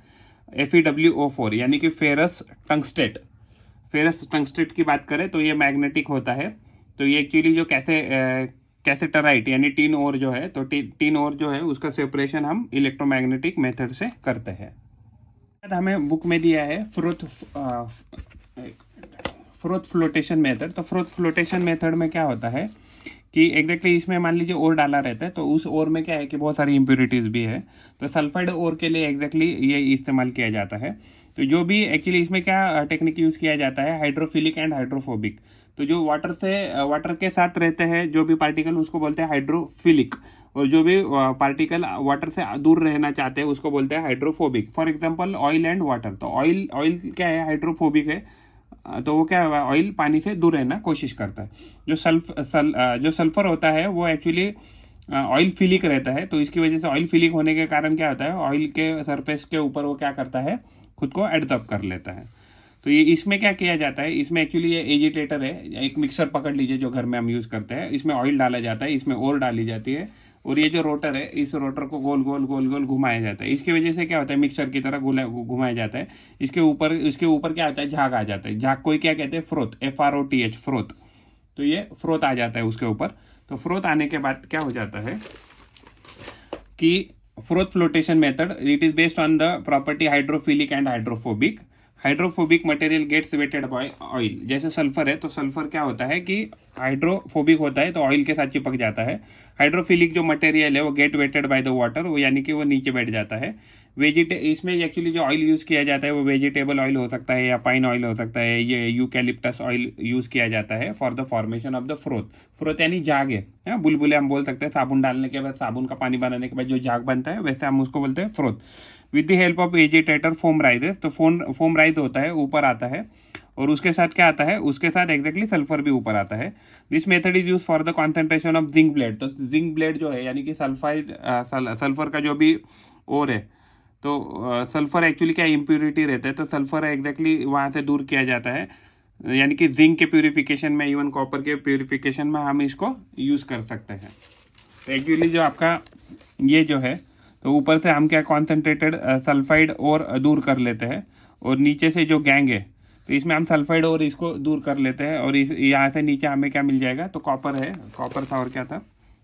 Speaker 1: FeWO4 यानी कि फेरस टंगस्टेट, फेरस टंगस्टेट की बात करें तो ये मैग्नेटिक होता है। तो ये एक्चुअली जो कैसेटराइट यानी टीन ओर जो है, तो टीन ओर जो है उसका सेपरेशन हम इलेक्ट्रोमैग्नेटिक मेथड से करते हैं। हमें बुक में दिया है फ्रोथ फ्लोटेशन मेथड। तो फ्रोथ फ्लोटेशन मेथड में क्या होता है कि एग्जैक्टली इसमें मान लीजिए ओर डाला रहता है, तो उस ओर में क्या है कि बहुत सारी इम्प्यूरिटीज़ भी है। तो सल्फाइड ओर के लिए एग्जैक्टली ये इस्तेमाल किया जाता है। तो जो भी एक्चुअली इसमें क्या टेक्निक यूज़ किया जाता है, हाइड्रोफिलिक एंड हाइड्रोफोबिक। तो जो वाटर के साथ रहते हैं जो भी पार्टिकल, उसको बोलते हैं हाइड्रोफिलिक, और जो भी पार्टिकल वाटर से दूर रहना चाहते हैं उसको बोलते हैं hydrophobic. For example oil and water. तो ऑयल क्या है, हाइड्रोफोबिक है, तो वो क्या है, ऑयल पानी से दूर रहना कोशिश करता है। जो सल्फर होता है वो एक्चुअली ऑयल फिलिक रहता है। तो इसकी वजह से ऑयल फिलिक होने के कारण क्या होता है, ऑयल के सरफेस के ऊपर वो क्या करता है, खुद को एडजॉर्ब कर लेता है। तो ये इसमें क्या किया जाता है, इसमें एक्चुअली ये एजिटेटर है, एक मिक्सर पकड़ लीजिए जो घर में हम यूज़ करते हैं। इसमें ऑयल डाला जाता है, इसमें ओर डाली जाती है, और ये जो रोटर है, इस रोटर को गोल गोल गोल गोल घुमाया जाता है। इसकी वजह से क्या होता है, मिक्सर की तरह घुमाया जाता है। इसके ऊपर क्या आता है, झाग आ जाता है। झाग कोई क्या कहते हैं, फ्रोथ, FROTH, फ्रोथ। तो ये फ्रोथ आ जाता है उसके ऊपर। तो फ्रोथ आने के बाद क्या हो जाता है कि froth flotation method, it is based on the property hydrophilic and hydrophobic. Hydrophobic material gets wetted by oil. जैसे सल्फर है, तो सल्फर क्या होता है कि हाइड्रोफोबिक होता है, तो ऑयल के साथ चिपक जाता है। हाइड्रोफिलिक जो मटेरियल है वो get wetted by the water, वो यानी कि वो नीचे बैठ जाता है। इसमें एक्चुअली जो ऑयल यूज़ किया जाता है वो वेजिटेबल ऑयल हो सकता है या पाइन ऑयल हो सकता है, ये यूकैलिप्टस ऑयल यूज़ किया जाता है for the formation of the froth. Froth यानी झाग है, बुलबुले हम बोल सकते हैं। साबुन डालने के बाद, साबुन का पानी बनाने के बाद जो झाग बनता है, वैसे हम उसको बोलते हैं froth. With the help of agitator foam rises. तो फोम राइज होता है, ऊपर आता है, और उसके साथ क्या आता है, उसके साथ एग्जैक्टली सल्फर भी ऊपर आता है। This method is use for the concentration of zinc blende. तो जिंक ब्लेड जो है यानी कि सल्फर का जो भी ओर है, तो सल्फर एक्चुअली क्या इम्प्यूरिटी रहता है, तो सल्फर एग्जैक्टली वहाँ से दूर किया जाता है। यानी कि जिंक के प्यूरिफिकेशन में, इवन कॉपर के प्यूरिफिकेशन में हम इसको यूज़ कर सकते हैं। तो एक्चुअली जो आपका ये जो है, तो ऊपर से हम क्या कॉन्सेंट्रेटेड सल्फाइड और दूर कर लेते हैं, और नीचे से जो गैंग है तो इसमें हम सल्फाइड और इसको दूर कर लेते हैं, और इस यहाँ से नीचे हमें क्या मिल जाएगा, तो कॉपर है, कॉपर था और क्या था,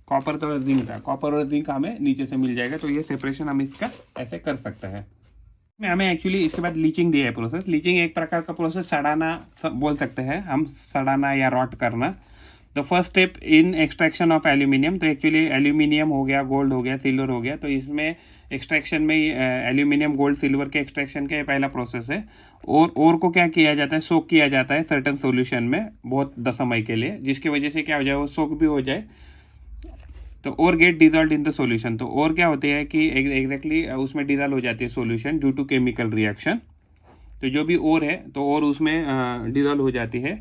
Speaker 1: कॉपर तो जिंक था, कॉपर और जिंक हमें नीचे से मिल जाएगा। तो ये सेपरेशन हम इसका ऐसे कर सकते हैं। में हमें एक्चुअली इसके बाद लीचिंग दिया है प्रोसेस। लीचिंग एक प्रकार का प्रोसेस, सड़ाना बोल सकते हैं हम, सड़ाना या रॉट करना। The first step in extraction of aluminium, तो एक्चुअली एल्यूमिनियम हो गया, गोल्ड हो गया, सिल्वर हो गया, तो इसमें एक्सट्रैक्शन में एल्यूमिनियम गोल्ड सिल्वर के एक्सट्रैक्शन का पहला प्रोसेस है। और को क्या किया जाता है, सोक किया जाता है सर्टन सोल्यूशन में बहुत समय के लिए, जिसकी वजह से क्या हो जाए, वो सोक भी हो जाए, तो ore get dissolve in the solution. तो और क्या होती है कि एग्जैक्टली उसमें डिजॉल्व हो जाती है solution due to chemical reaction. तो जो भी और है तो और उसमें डिजॉल्व हो जाती है।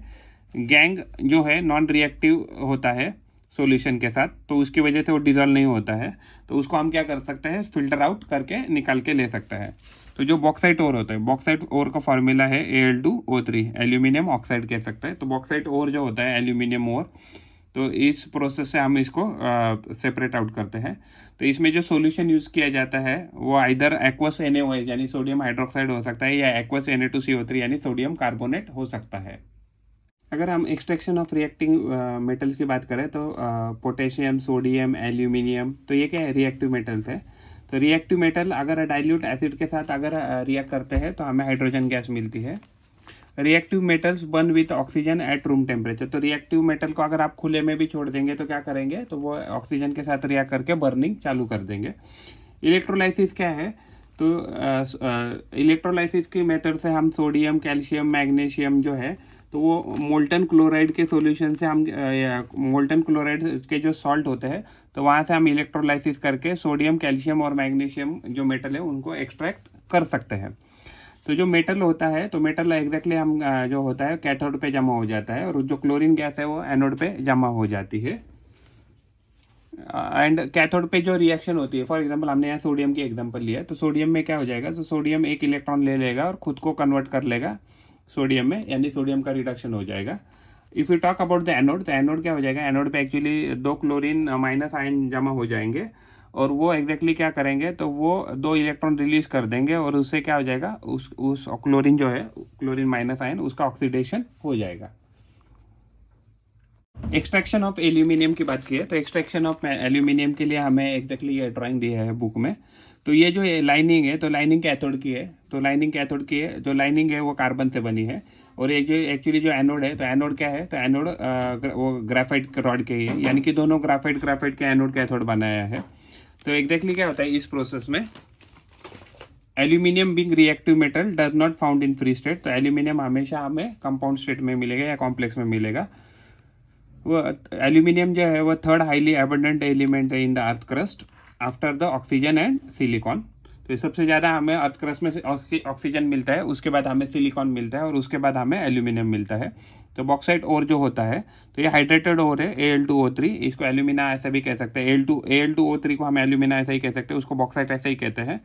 Speaker 1: गैंग जो है नॉन रिएक्टिव होता है सॉल्यूशन के साथ, तो उसकी वजह से वो डिजॉल्व नहीं होता है, तो उसको हम क्या कर सकते हैं, फिल्टर आउट करके निकाल के ले सकते हैं। तो जो बॉक्साइट ओर होता है, बॉक्साइट ओर का फॉर्मूला है Al2O3, एल्यूमिनियम ऑक्साइड कह सकते हैं। तो बॉक्साइट ओर जो होता है एल्यूमिनियम ओर, तो इस प्रोसेस से हम इसको सेपरेट आउट करते हैं। तो इसमें जो सॉल्यूशन यूज़ किया जाता है वो आइदर एक्वस NaOH यानी सोडियम हाइड्रोक्साइड हो सकता है, या एक्वस Na2CO3 यानी सोडियम कार्बोनेट हो सकता है। अगर हम एक्सट्रैक्शन ऑफ रिएक्टिंग मेटल्स की बात करें तो पोटेशियम, सोडियम, एल्यूमिनियम, तो ये क्या है, रिएक्टिव मेटल्स है। तो रिएक्टिव मेटल अगर डाइल्यूट एसिड के साथ अगर रिएक्ट करते हैं तो हमें हाइड्रोजन गैस मिलती है। Reactive metals burn with oxygen at room temperature, तो रिएक्टिव मेटल को अगर आप खुले में भी छोड़ देंगे तो क्या करेंगे, तो वो ऑक्सीजन के साथ रिएक्ट करके बर्निंग चालू कर देंगे। इलेक्ट्रोलाइसिस क्या है, तो इलेक्ट्रोलाइसिस की मेथड से हम सोडियम, कैल्शियम, मैग्नीशियम जो है तो वो मोल्टन क्लोराइड के सॉल्यूशन से हम मोल्टन क्लोराइड के जो सॉल्ट होते हैं तो वहाँ से हम इलेक्ट्रोलाइसिस करके सोडियम, कैल्शियम और मैग्नीशियम जो मेटल है उनको एक्सट्रैक्ट कर सकते हैं। तो जो मेटल होता है तो मेटल एग्जैक्टली हम जो होता है कैथोड पे जमा हो जाता है, और जो क्लोरीन गैस है वो एनोड पे जमा हो जाती है। एंड कैथोड पे जो रिएक्शन होती है, फॉर एग्जांपल हमने यहाँ सोडियम की एग्जांपल लिया है, तो सोडियम में क्या हो जाएगा, तो सोडियम एक इलेक्ट्रॉन ले लेगा और खुद को कन्वर्ट कर लेगा सोडियम में, यानी सोडियम का रिडक्शन हो जाएगा। If you talk about the anode, तो एनोड क्या हो जाएगा, एनोड पे एक्चुअली 2 क्लोरीन माइनस आयन जमा हो जाएंगे, और वो एग्जैक्टली क्या करेंगे, तो वो 2 इलेक्ट्रॉन रिलीज कर देंगे, और उससे क्या हो जाएगा, उस क्लोरीन जो है, क्लोरीन माइनस आयन, उसका ऑक्सीडेशन हो जाएगा। एक्सट्रैक्शन ऑफ एल्यूमिनियम की बात की है, तो एक्सट्रैक्शन ऑफ एल्यूमिनियम के लिए हमें एग्जैक्टली ये ड्राइंग दिया है बुक में। तो ये जो लाइनिंग है, तो लाइनिंग कैथोड की है, तो लाइनिंग कैथोड की है, जो लाइनिंग है वो कार्बन से बनी है, और ये जो एक्चुअली जो एनोड है, तो एनोड क्या है, तो एनोड वो ग्राफाइट रॉड के ही है, यानी कि दोनों ग्राफाइट के एनोड कैथोड बनाया है। तो एग्जैक्टली क्या होता है इस प्रोसेस में, aluminium being reactive metal does not found in free state, तो एल्यूमिनियम हमेशा हमें कंपाउंड स्टेट में मिलेगा या कॉम्प्लेक्स में मिलेगा। वो एल्यूमिनियम जो है वो थर्ड हाईली एबंडेंट एलिमेंट है in the earth crust after the oxygen and silicon. तो ये सबसे ज़्यादा हमें अर्थ क्रस्ट में ऑक्सीजन मिलता है, उसके बाद हमें सिलिकॉन मिलता है, और उसके बाद हमें एल्यूमिनियम मिलता है। तो बॉक्साइट ओर जो होता है तो ये हाइड्रेटेड ओर है, Al2O3, इसको एल्यूमिना ऐसा भी कह सकते हैं, Al2O3 को हम एल्यूमिना ऐसा ही कह सकते हैं, उसको बॉक्साइट ऐसा ही कहते हैं।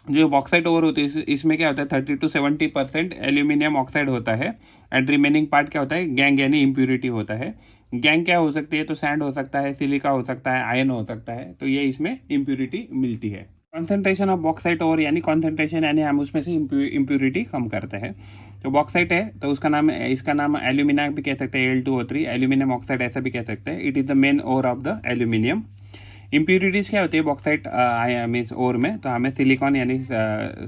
Speaker 1: जो बॉक्साइट ओवर होती है इसमें क्या होता है 30 to 70% एल्यूमिनियम ऑक्साइड होता है, एंड रिमेनिंग पार्ट क्या होता है, गैंग यानी इम्प्यूरिटी होता है। गैंग क्या हो सकती है, तो सैंड हो सकता है, सिलिका हो सकता है, आयन हो सकता है, तो ये इसमें इम्प्यूरिटी मिलती है। कॉन्सेंट्रेशन ऑफ बॉक्साइट ओवर यानी कॉन्सेंट्रेशन यानी हम उसमें से इम्प्यूरिटी कम करते हैं। तो बॉक्साइट है तो इसका नाम एल्यूमिना भी कह सकते हैं, Al2O3, एल्यूमिनियम ऑक्साइड ऐसा भी कह सकते हैं। It is the main ore of the aluminium. Impurities क्या होती है बॉक्साइट मीन्स ओर में, तो हमें सिलिकॉन यानी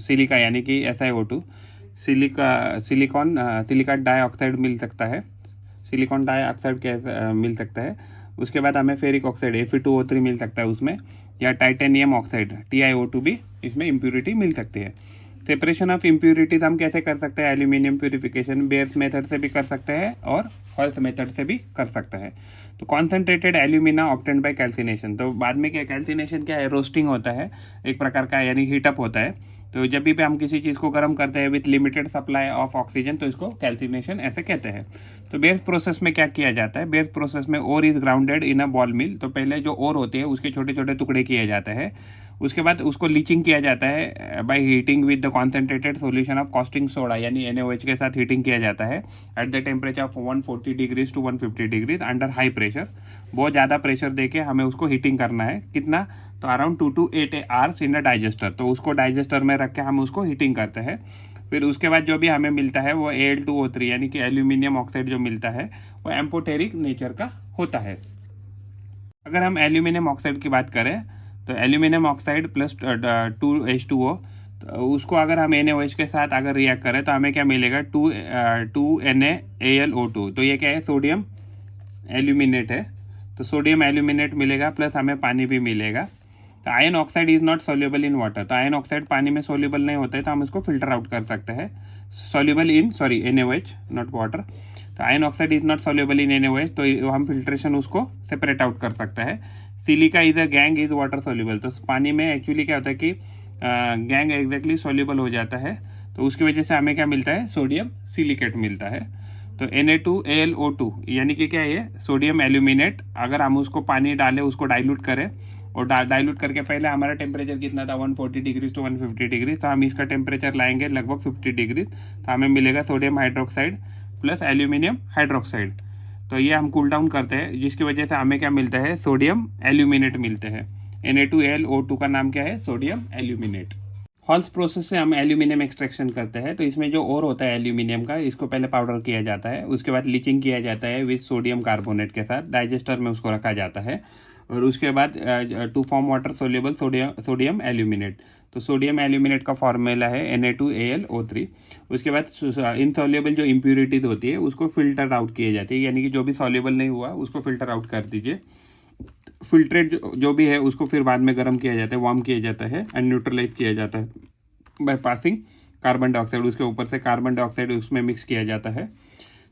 Speaker 1: सिलिका यानी कि SiO2, सिलिका डाइऑक्साइड मिल सकता है, सिलिकॉन डाइऑक्साइड मिल सकता है। उसके बाद हमें फेरिक ऑक्साइड Fe2O3 मिल सकता है उसमें, या टाइटेनियम ऑक्साइड TiO2 भी इसमें इम्प्यूरिटी मिल सकती है। सेपरेशन ऑफ इम्प्यूरिटीज हम कैसे कर सकते हैं, एल्यूमिनियम प्यूरिफिकेशन बेयर्स मेथड से भी कर सकते हैं और हॉल्स मेथड से भी कर सकते हैं। तो concentrated alumina obtained by calcination, तो बाद में क्या कैल्सिनेशन क्या है, रोस्टिंग होता है एक प्रकार का, यानी हीटअप होता है। तो जब भी हम किसी चीज़ को गर्म करते हैं with limited supply of oxygen तो इसको कैल्सिनेशन ऐसे कहते हैं। तो बेस प्रोसेस में क्या किया जाता है, बेस प्रोसेस में ore is grounded in a ball mill, तो पहले जो ओर होती है उसके छोटे छोटे टुकड़े किए जाते हैं, उसके बाद उसको लीचिंग किया जाता है by heating with the concentrated solution of caustic soda, यानी NaOH के साथ हीटिंग किया जाता है at the temperature of 140 degrees to 150 degrees under high pressure. बहुत ज़्यादा प्रेशर देके हमें उसको हीटिंग करना है, कितना, तो around 2 to 8 hours in the digester. तो उसको डाइजेस्टर में रख के हम उसको हीटिंग करते हैं। फिर उसके बाद जो भी हमें मिलता है वो Al2O3 यानी कि एल्यूमिनियम ऑक्साइड जो मिलता है वो एम्फोटेरिक नेचर का होता है। अगर हम एल्यूमिनियम ऑक्साइड की बात करें तो एल्यूमिनियम ऑक्साइड प्लस 2H2O, तो उसको अगर हम NaOH के साथ अगर रिएक्ट करें तो हमें क्या मिलेगा, 2NaAlO2। तो ये क्या है, सोडियम एल्यूमिनेट है। तो सोडियम एल्यूमिनेट मिलेगा प्लस हमें पानी भी मिलेगा। तो iron oxide is not soluble in water, तो आयन ऑक्साइड पानी में सोल्यूबल नहीं होता है, तो हम इसको फिल्टर आउट कर सकते हैं। Soluble in NaOH not water. तो iron oxide is not soluble in NaOH, तो हम फिल्ट्रेशन उसको सेपरेट आउट कर सकते हैं। Silica is a gang is water soluble, तो पानी में एक्चुअली क्या होता है कि गैंग एग्जैक्टली सोल्यूबल हो जाता है, तो उसकी वजह से हमें क्या मिलता है, सोडियम सिलिकेट मिलता है। तो Na2AlO2 यानी कि क्या है, ये सोडियम एल्यूमिनेट। अगर हम उसको पानी डालें, उसको डाइल्यूट करें, और डाइल्यूट करके पहले हमारा टेम्परेचर कितना था, 140 डिग्रीज टू 150 डिग्रीज, तो हम इसका टेम्परेचर लाएंगे लगभग 50 डिग्रीज, तो हमें मिलेगा sodium hydroxide plus aluminium hydroxide. तो ये हम कूल डाउन करते हैं, जिसकी वजह से हमें क्या मिलता है, सोडियम एल्यूमिनेट मिलते हैं। Na2AlO2 का नाम क्या है, सोडियम एल्यूमिनेट। हॉल्स प्रोसेस से हम एल्यूमिनियम एक्सट्रैक्शन करते हैं। तो इसमें जो ओर होता है एल्यूमिनियम का, इसको पहले पाउडर किया जाता है, उसके बाद लीचिंग किया जाता है विद सोडियम कार्बोनेट के साथ, डाइजेस्टर में उसको रखा जाता है, और उसके बाद to form water soluble sodium aluminate. तो सोडियम एल्यूमिनेट का फॉर्मूला है Na2AlO3। उसके बाद इनसॉल्युबल जो इम्प्यूरिटीज होती है उसको फिल्टर आउट किए जाती है, यानी कि जो भी सॉल्युबल नहीं हुआ उसको फिल्टर आउट कर दीजिए। फिल्ट्रेट जो भी है उसको फिर बाद में गर्म किया जाता है, वार्म किया जाता है एंड न्यूट्रलाइज किया जाता है बाय पासिंग कार्बन डाइऑक्साइड। उसके ऊपर से कार्बन डाइऑक्साइड उसमें मिक्स किया जाता है।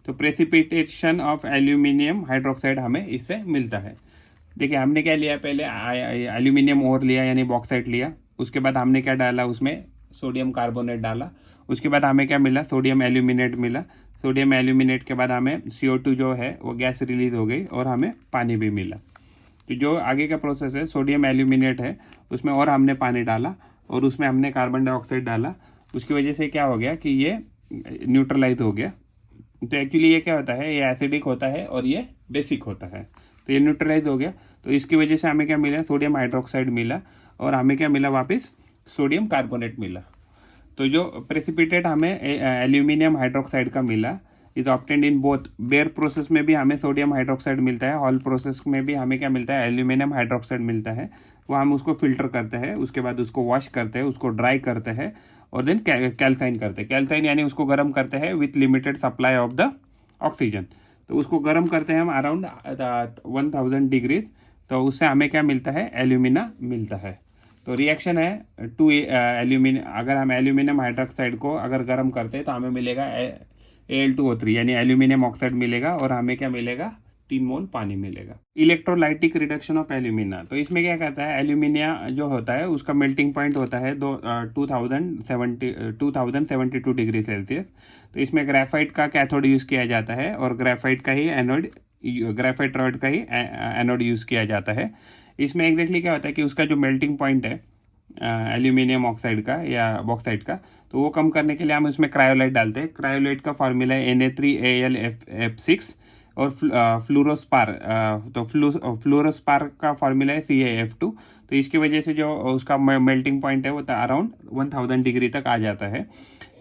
Speaker 1: तो प्रेसिपिटेशन ऑफ एल्यूमिनियम हाइड्रोक्साइड हमें इससे मिलता है। देखिए हमने क्या लिया, पहले एल्यूमिनियम ओर लिया यानी बॉक्साइट लिया, उसके बाद हमने क्या डाला, उसमें सोडियम कार्बोनेट डाला, उसके बाद हमें क्या मिला, सोडियम एल्यूमिनेट मिला। सोडियम एल्यूमिनेट के बाद हमें CO2 जो है वो गैस रिलीज हो गई और हमें पानी भी मिला। तो जो आगे का प्रोसेस है, सोडियम एल्यूमिनेट है, उसमें और हमने पानी डाला और उसमें हमने कार्बन डाइऑक्साइड डाला, उसकी वजह से क्या हो गया कि ये न्यूट्रलाइज हो गया। तो एक्चुअली ये क्या होता है, ये एसिडिक होता है और ये बेसिक होता है। तो ये न्यूट्रलाइज हो गया, तो इसकी वजह से हमें क्या मिला, सोडियम हाइड्रोक्साइड मिला, और हमें क्या मिला, वापस सोडियम कार्बोनेट मिला। तो जो प्रेसिपिटेट हमें एल्यूमिनियम हाइड्रोक्साइड का मिला is obtained in both. Bear process में भी हमें सोडियम हाइड्रोक्साइड मिलता है, हॉल प्रोसेस में भी हमें क्या मिलता है, एल्यूमिनियम हाइड्रोक्साइड मिलता है। वो हम उसको फिल्टर करते हैं, उसके बाद उसको वॉश करते हैं, उसको ड्राई करते हैं, और देन कैल्साइन करते हैं। कैल्साइन यानी उसको गर्म करते हैं with limited supply of the oxygen. तो उसको गर्म करते हैं हम अराउंड 1000 डिग्रीज, तो उससे हमें क्या मिलता है, एल्यूमिना मिलता है। तो रिएक्शन है टू एल्यूमिनियम, अगर हम एल्यूमिनियम हाइड्रोक्साइड को अगर गर्म करते हैं तो हमें मिलेगा Al2O3 यानी एल्यूमिनियम ऑक्साइड मिलेगा, और हमें क्या मिलेगा, 3 मोल पानी मिलेगा। इलेक्ट्रोलाइटिक रिडक्शन ऑफ एल्यूमिना, तो इसमें क्या कहता है, एल्यूमिनिया जो होता है उसका मेल्टिंग पॉइंट होता है 2072 डिग्री सेल्सियस। तो इसमें ग्रेफाइट का कैथोड यूज़ किया जाता है, और ग्रेफाइट का ही एनोड, ग्रेफाइट रॉड का ही एनोड यूज़ किया जाता है। इसमें एग्जैक्टली क्या होता है कि उसका जो मेल्टिंग पॉइंट है एल्यूमिनियम ऑक्साइड का या बॉक्साइड का, तो वो कम करने के लिए हम उसमें क्रायोलाइट डालते हैं। क्रायोलाइट का फार्मूला है Na3AlF6, और फ्लूरोस्पार, तो फ्लूरोस्पार का फार्मूला है CaF2। तो इसकी वजह से जो उसका मेल्टिंग पॉइंट है वो अराउंड 1000 डिग्री तक आ जाता है।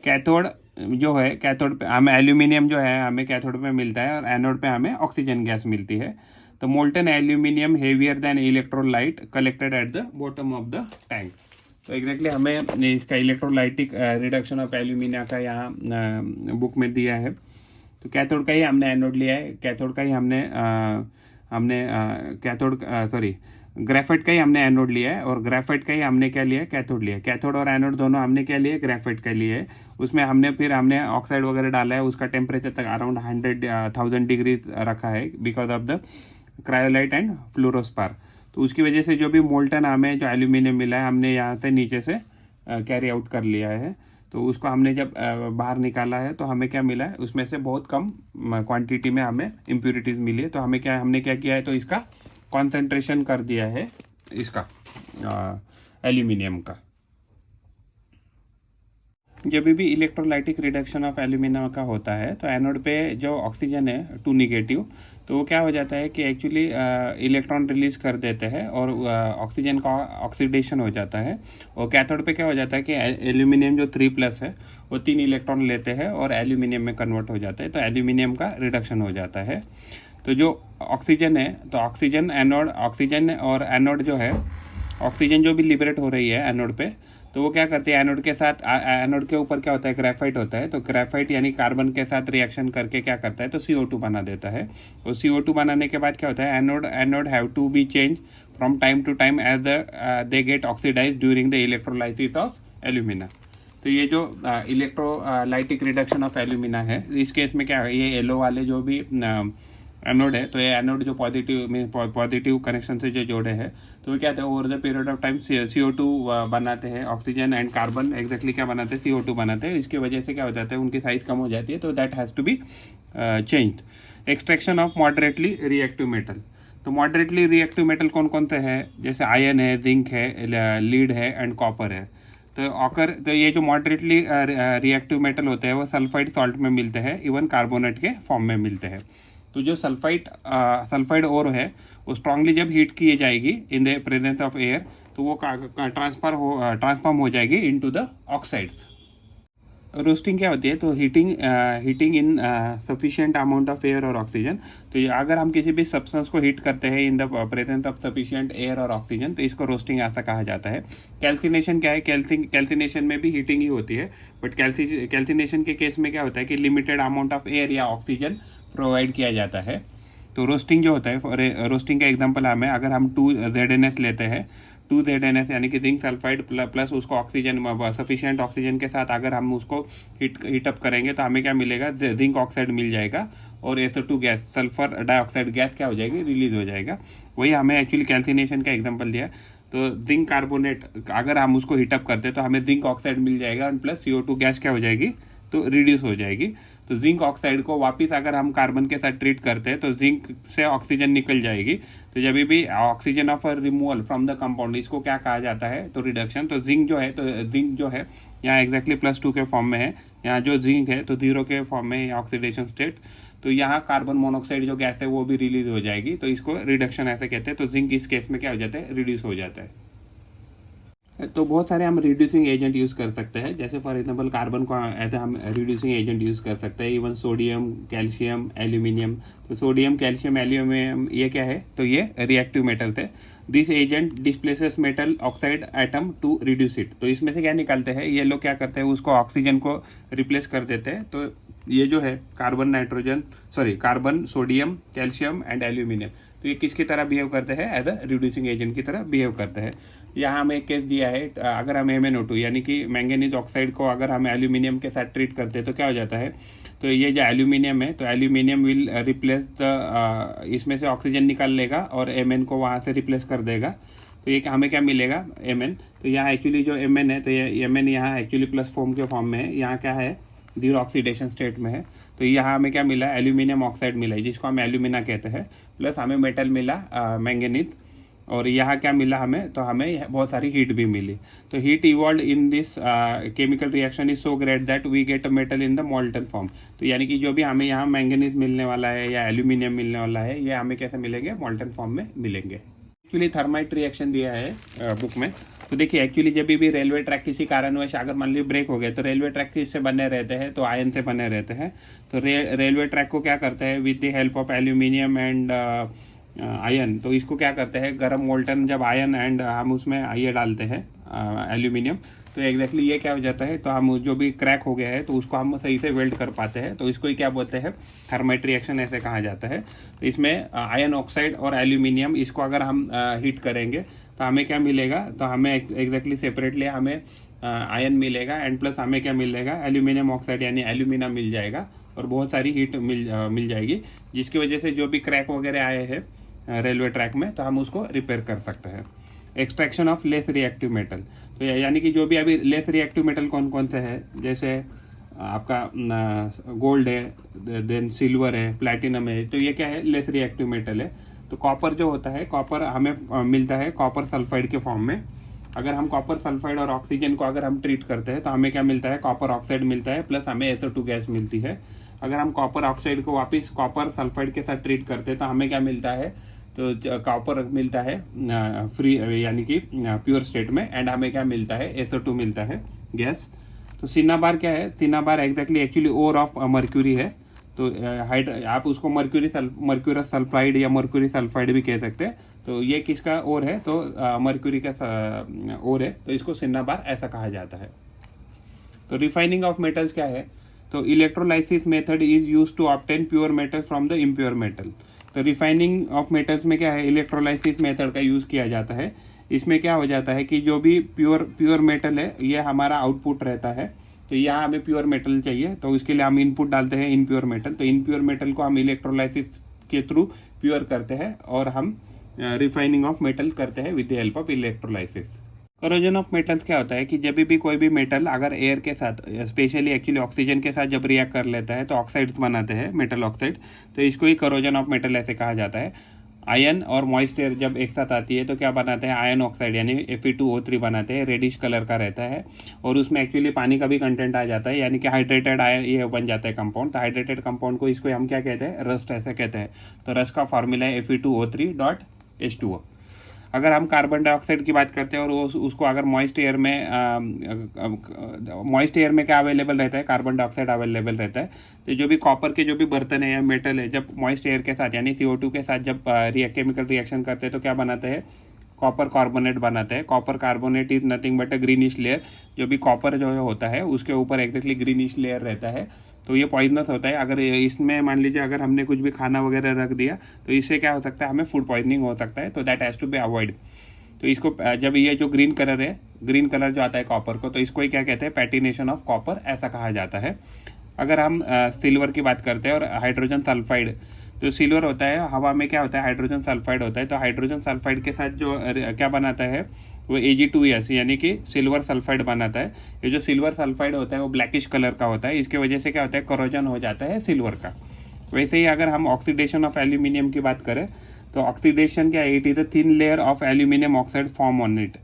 Speaker 1: कैथोड जो है, कैथोड पे हमें एल्यूमिनियम जो है हमें कैथोड पे मिलता है, और एनोड पे हमें ऑक्सीजन गैस मिलती है। तो molten aluminium heavier than electrolyte collected at the bottom of the tank. तो एग्जैक्टली हमें इसका इलेक्ट्रोलाइटिक रिडक्शन ऑफ एल्यूमिनिया का यहाँ बुक में दिया है। तो कैथोड का ही हमने एनोड लिया है, कैथोड का ही हमने ग्रेफाइट का ही हमने एनोड लिया है, और ग्रेफाइट का ही हमने क्या लिया है, कैथोड लिया है। कैथोड और एनोड दोनों हमने क्या लिए, ग्रेफाइट का लिए है। उसमें हमने ऑक्साइड वगैरह डाला है, उसका टेम्परेचर तक अराउंड 1000 डिग्री रखा है because of the cryolite and fluorspar. तो उसकी वजह से जो भी मोल्टन हमें जो एल्यूमिनियम मिला है हमने यहाँ से नीचे से कैरी आउट कर लिया है। तो उसको हमने जब बाहर निकाला है तो हमें क्या मिला है, उसमें से बहुत कम क्वांटिटी में हमें इम्प्यूरिटीज़ मिली है। तो हमने क्या किया है, तो इसका कॉन्सेंट्रेशन कर दिया है, इसका एल्यूमिनियम का। जब भी इलेक्ट्रोलाइटिक रिडक्शन ऑफ एल्यूमिना का होता है तो एनोड पे जो ऑक्सीजन है 2 नेगेटिव, तो वो क्या हो जाता है कि एक्चुअली इलेक्ट्रॉन रिलीज कर देते हैं और ऑक्सीजन का ऑक्सीडेशन हो जाता है। और कैथोड पे क्या हो जाता है कि एल्यूमिनियम जो 3+ है वो 3 इलेक्ट्रॉन लेते हैं और एल्यूमिनियम में कन्वर्ट हो जाता है, तो एल्यूमिनियम का रिडक्शन हो जाता है। तो जो ऑक्सीजन है तो ऑक्सीजन और एनोड जो है, ऑक्सीजन जो भी लिबरेट हो रही है एनोड पे, तो वो क्या करती है एनोड के साथ, एनोड के ऊपर क्या होता है ग्रेफाइट होता है, तो ग्रेफाइट यानी कार्बन के साथ रिएक्शन करके क्या करता है तो CO2 बना देता है। और CO2 बनाने के बाद क्या होता है anode have to be change from time to time as they get oxidise during the electrolysis of alumina. तो ये जो इलेक्ट्रोलाइटिक रिडक्शन ऑफ एल्यूमिना है, इस केस में क्या है, ये येलो वाले जो भी एनोड है, तो ये एनोड जो पॉजिटिव कनेक्शन से जो जोड़े हैं, तो वो क्या है over the period of time CO2 बनाते हैं, ऑक्सीजन एंड कार्बन एग्जैक्टली क्या बनाते हैं CO2 बनाते हैं। इसकी वजह से क्या हो जाता है उनकी साइज कम हो जाती है, तो that has to be changed. Extraction of moderately reactive metal, तो मॉडरेटली रिएक्टिव मेटल कौन कौन से है, जैसे आयन है, जिंक है, लीड है एंड कॉपर है। तो ये जो मॉडरेटली रिएक्टिव मेटल होते हैं वो सल्फाइड सॉल्ट में मिलते हैं, इवन कार्बोनेट के फॉर्म में मिलते हैं। तो जो सल्फाइड ओर है वो स्ट्रांगली जब हीट की जाएगी in the presence of air, तो वो ट्रांसफॉर्म हो जाएगी इनटू द ऑक्साइड्स। रोस्टिंग क्या होती है, तो heating in sufficient amount of air और ऑक्सीजन। तो अगर हम किसी भी सब्सटेंस को हीट करते हैं in the presence of sufficient air और ऑक्सीजन, तो इसको रोस्टिंग ऐसा कहा जाता है। कैल्सिनेशन क्या है, कैल्सिनेशन में भी हीटिंग ही होती है, बट कैल्सिनेशन के केस में क्या होता है कि लिमिटेड अमाउंट ऑफ एयर या ऑक्सीजन प्रोवाइड किया जाता है। तो रोस्टिंग जो होता है, रोस्टिंग का एग्जांपल हमें अगर हम 2ZNS लेते हैं, 2ZNS यानी कि जिंक सल्फाइड प्लस उसको ऑक्सीजन सफिशिएंट ऑक्सीजन के साथ अगर हम उसको हीटअप करेंगे तो हमें क्या मिलेगा, जिंक ऑक्साइड मिल जाएगा और SO2 gas, sulphur dioxide gas क्या हो जाएगी, रिलीज हो जाएगा। वही हमें एक्चुअली कैल्सिनेशन का एग्जाम्पल दिया। तो जिंक कार्बोनेट अगर हम उसको हीटअप करते हैं तो हमें जिंक ऑक्साइड मिल जाएगा और प्लस CO2 गैस क्या हो जाएगी, तो रिड्यूस हो जाएगी। तो जिंक ऑक्साइड को वापस अगर हम कार्बन के साथ ट्रीट करते हैं तो जिंक से ऑक्सीजन निकल जाएगी। तो जब भी oxygen of removal from the compound, इसको क्या कहा जाता है, तो रिडक्शन। तो जिंक जो है यहाँ एग्जैक्टली +2 के फॉर्म में है, यहाँ जो जिंक है तो 0 के फॉर्म में है, ऑक्सीडेशन स्टेट। तो यहाँ कार्बन मोनोऑक्साइड जो गैस है वो भी रिलीज हो जाएगी, तो इसको रिडक्शन ऐसे कहते हैं। तो जिंक इस केस में क्या हो जाता है, रिड्यूस हो जाता है। तो बहुत सारे हम रिड्यूसिंग एजेंट यूज़ कर सकते हैं, जैसे फॉर एग्जांपल कार्बन को ऐसे हम रिड्यूसिंग एजेंट यूज़ कर सकते हैं, इवन सोडियम, कैल्शियम, एल्यूमिनियम। तो सोडियम, कैल्शियम, एल्यूमिनियम ये क्या है, तो ये रिएक्टिव मेटल थे। This agent displaces metal oxide atom to reduce it. तो इसमें से क्या निकालते हैं, ये लोग क्या करते हैं, उसको ऑक्सीजन को रिप्लेस कर देते हैं। तो ये जो है carbon, sodium, calcium and aluminium, तो ये किसकी तरह बिहेव करते हैं, एज अ रिड्यूसिंग एजेंट की तरह बिहेव करते हैं। यहाँ हमें एक केस दिया है, अगर हम MnO2 यानी कि मैंगनीज ऑक्साइड को अगर हम एल्यूमिनियम के साथ ट्रीट करते हैं तो क्या हो जाता है, तो ये जो एल्यूमिनियम है तो एल्यूमिनियम विल रिप्लेस द, इसमें से ऑक्सीजन निकाल लेगा और Mn को वहाँ से रिप्लेस कर देगा। तो ये हमें क्या मिलेगा, Mn। तो यहाँ एक्चुअली जो Mn है, तो ये Mn यहाँ एक्चुअली प्लस फॉर्म के फॉर्म में है, यहाँ क्या है, 0 ऑक्सीडेशन स्टेट में है। तो यहाँ हमें क्या मिला, एल्यूमिनियम ऑक्साइड मिला है जिसको हम एल्यूमिना कहते हैं, प्लस हमें मेटल मिला मैंगनीज, और यहाँ क्या मिला हमें, तो हमें बहुत सारी हीट भी मिली। तो heat evolve in this chemical reaction is so great that we get a metal in the molten form. तो यानी कि जो भी हमें यहाँ मैंगनीज मिलने वाला है या एल्यूमिनियम मिलने वाला है, ये हमें कैसे मिलेंगे, मोल्टन फॉर्म में मिलेंगे। एक्चुअली थर्माइट रिएक्शन दिया है बुक में। तो देखिए एक्चुअली जब भी रेलवे ट्रैक किसी कारणवश अगर मान लीजिए ब्रेक हो गए, तो रेलवे ट्रैक किससे बने रहते हैं, तो आयन से बने रहते हैं। तो रेलवे ट्रैक को क्या करते हैं, with the help of aluminium and ion, तो इसको क्या करते हैं, गर्म मोल्टन जब आयन एंड हम उसमें ये डालते हैं एल्यूमिनियम, तो एग्जैक्टली ये क्या हो जाता है, तो हम जो भी क्रैक हो गया है तो उसको हम सही से वेल्ड कर पाते हैं। तो इसको ही क्या बोलते हैं, थर्माइट रिएक्शन ऐसे कहा जाता है। तो इसमें आयन ऑक्साइड और एल्यूमिनियम, इसको अगर हम हीट करेंगे तो हमें क्या मिलेगा, तो हमें एग्जैक्टली सेपरेटली हमें आयन मिलेगा एंड प्लस हमें क्या मिलेगा, एल्यूमिनियम ऑक्साइड यानी एल्यूमिना मिल जाएगा और बहुत सारी हीट मिल जाएगी, जिसकी वजह से जो भी क्रैक वगैरह आए हैं रेलवे ट्रैक में तो हम उसको रिपेयर कर सकते हैं। Extraction of less reactive metal, तो यानी कि जो भी अभी लेस रिएक्टिव मेटल कौन कौन से है, जैसे आपका गोल्ड है, देन सिल्वर है, प्लैटिनम है, तो ये क्या है, लेस रिएक्टिव मेटल है। तो कॉपर जो होता है, कॉपर हमें मिलता है कॉपर सल्फाइड के फॉर्म में, अगर हम कॉपर सल्फाइड और ऑक्सीजन को अगर हम ट्रीट करते हैं तो हमें क्या मिलता है, कॉपर ऑक्साइड मिलता है प्लस हमें SO2 गैस मिलती है। अगर हम कॉपर ऑक्साइड को वापस कॉपर सल्फाइड के साथ ट्रीट करते हैं तो हमें क्या मिलता है, तो कॉपर मिलता है फ्री यानी कि प्योर स्टेट में, एंड हमें क्या मिलता है, SO2 मिलता है गैस। तो सिनाबार क्या है, cinnabar exactly actually ore of mercury है। तो आप उसको मर्क्यूरस सल्फाइड या मर्क्यूरी सल्फाइड भी कह सकते हैं। तो ये किसका ओर है, तो मर्क्यूरी का ओर है, तो इसको सिनाबार ऐसा कहा जाता है। तो रिफाइनिंग ऑफ मेटल्स क्या है, तो electrolysis method is use to obtain pure metal from the impure metal. तो रिफाइनिंग ऑफ मेटल्स में क्या है, इलेक्ट्रोलाइसिस मेथड का यूज़ किया जाता है। इसमें क्या हो जाता है कि जो भी प्योर मेटल है ये हमारा आउटपुट रहता है। तो यहाँ हमें प्योर मेटल चाहिए, तो इसके लिए हम इनपुट डालते हैं इनप्योर मेटल। तो इनप्योर मेटल को हम इलेक्ट्रोलाइसिस के थ्रू प्योर करते हैं और हम रिफाइनिंग ऑफ मेटल करते हैं with the help of electrolysis. Corrosion of metals क्या होता है कि जब भी कोई भी मेटल अगर एयर के साथ, स्पेशली एक्चुअली ऑक्सीजन के साथ जब रिएक्ट कर लेता है तो ऑक्साइड्स बनाते हैं, मेटल ऑक्साइड। तो इसको ही करोजन ऑफ मेटल ऐसे कहा जाता है। आयन और मॉइस्ट एयर जब एक साथ आती है तो क्या बनाते हैं, आयन ऑक्साइड यानी Fe2O3 बनाते हैं, रेडिश कलर का रहता है और उसमें एक्चुअली पानी का भी कंटेंट आ जाता है, यानी कि हाइड्रेटेड आयन ये बन जाता है कंपाउंड। तो हाइड्रेटेड कंपाउंड को इसको हम क्या कहते हैं, रस्ट ऐसा कहते हैं। तो रस्ट का फॉर्मूला है Fe2O3.H2O। अगर हम कार्बन डाइऑक्साइड की बात करते हैं और उसको अगर मॉइस्ट एयर में क्या अवेलेबल रहता है, कार्बन डाइऑक्साइड अवेलेबल रहता है। तो जो भी कॉपर के जो भी बर्तन है या मेटल है, जब मॉइस्ट एयर के साथ यानी CO2 के साथ जब केमिकल रिएक्शन करते हैं तो क्या बनाते हैं, कॉपर कार्बोनेट बनाते हैं। Copper carbonate is nothing but a greenish layer. जो भी कॉपर जो होता है उसके ऊपर एग्जैक्टली ग्रीनिश लेयर रहता है। तो ये पॉइजनस होता है। अगर इसमें मान लीजिए अगर हमने कुछ भी खाना वगैरह रख दिया तो इससे क्या हो सकता है, हमें फूड पॉइजनिंग हो सकता है। तो that has to be avoid. तो इसको जब ये जो ग्रीन कलर है, ग्रीन कलर जो आता है कॉपर को, तो इसको ही क्या कहते हैं, पैटिनेशन ऑफ कॉपर ऐसा कहा जाता है। अगर हम सिल्वर की बात करते हैं और हाइड्रोजन सल्फाइड, जो सिल्वर होता है हवा में क्या होता है, हाइड्रोजन सल्फाइड होता है। तो हाइड्रोजन सल्फाइड के साथ जो क्या बनाता है वो Ag2S यानी कि सिल्वर सल्फाइड बनाता है। ये जो सिल्वर सल्फाइड होता है वो ब्लैकिश कलर का होता है। इसके वजह से क्या होता है, करोजन हो जाता है सिल्वर का। वैसे ही अगर हम ऑक्सीडेशन ऑफ एल्यूमिनियम की बात करें तो ऑक्सीडेशन क्या है, it is a thin layer of aluminium oxide form on it.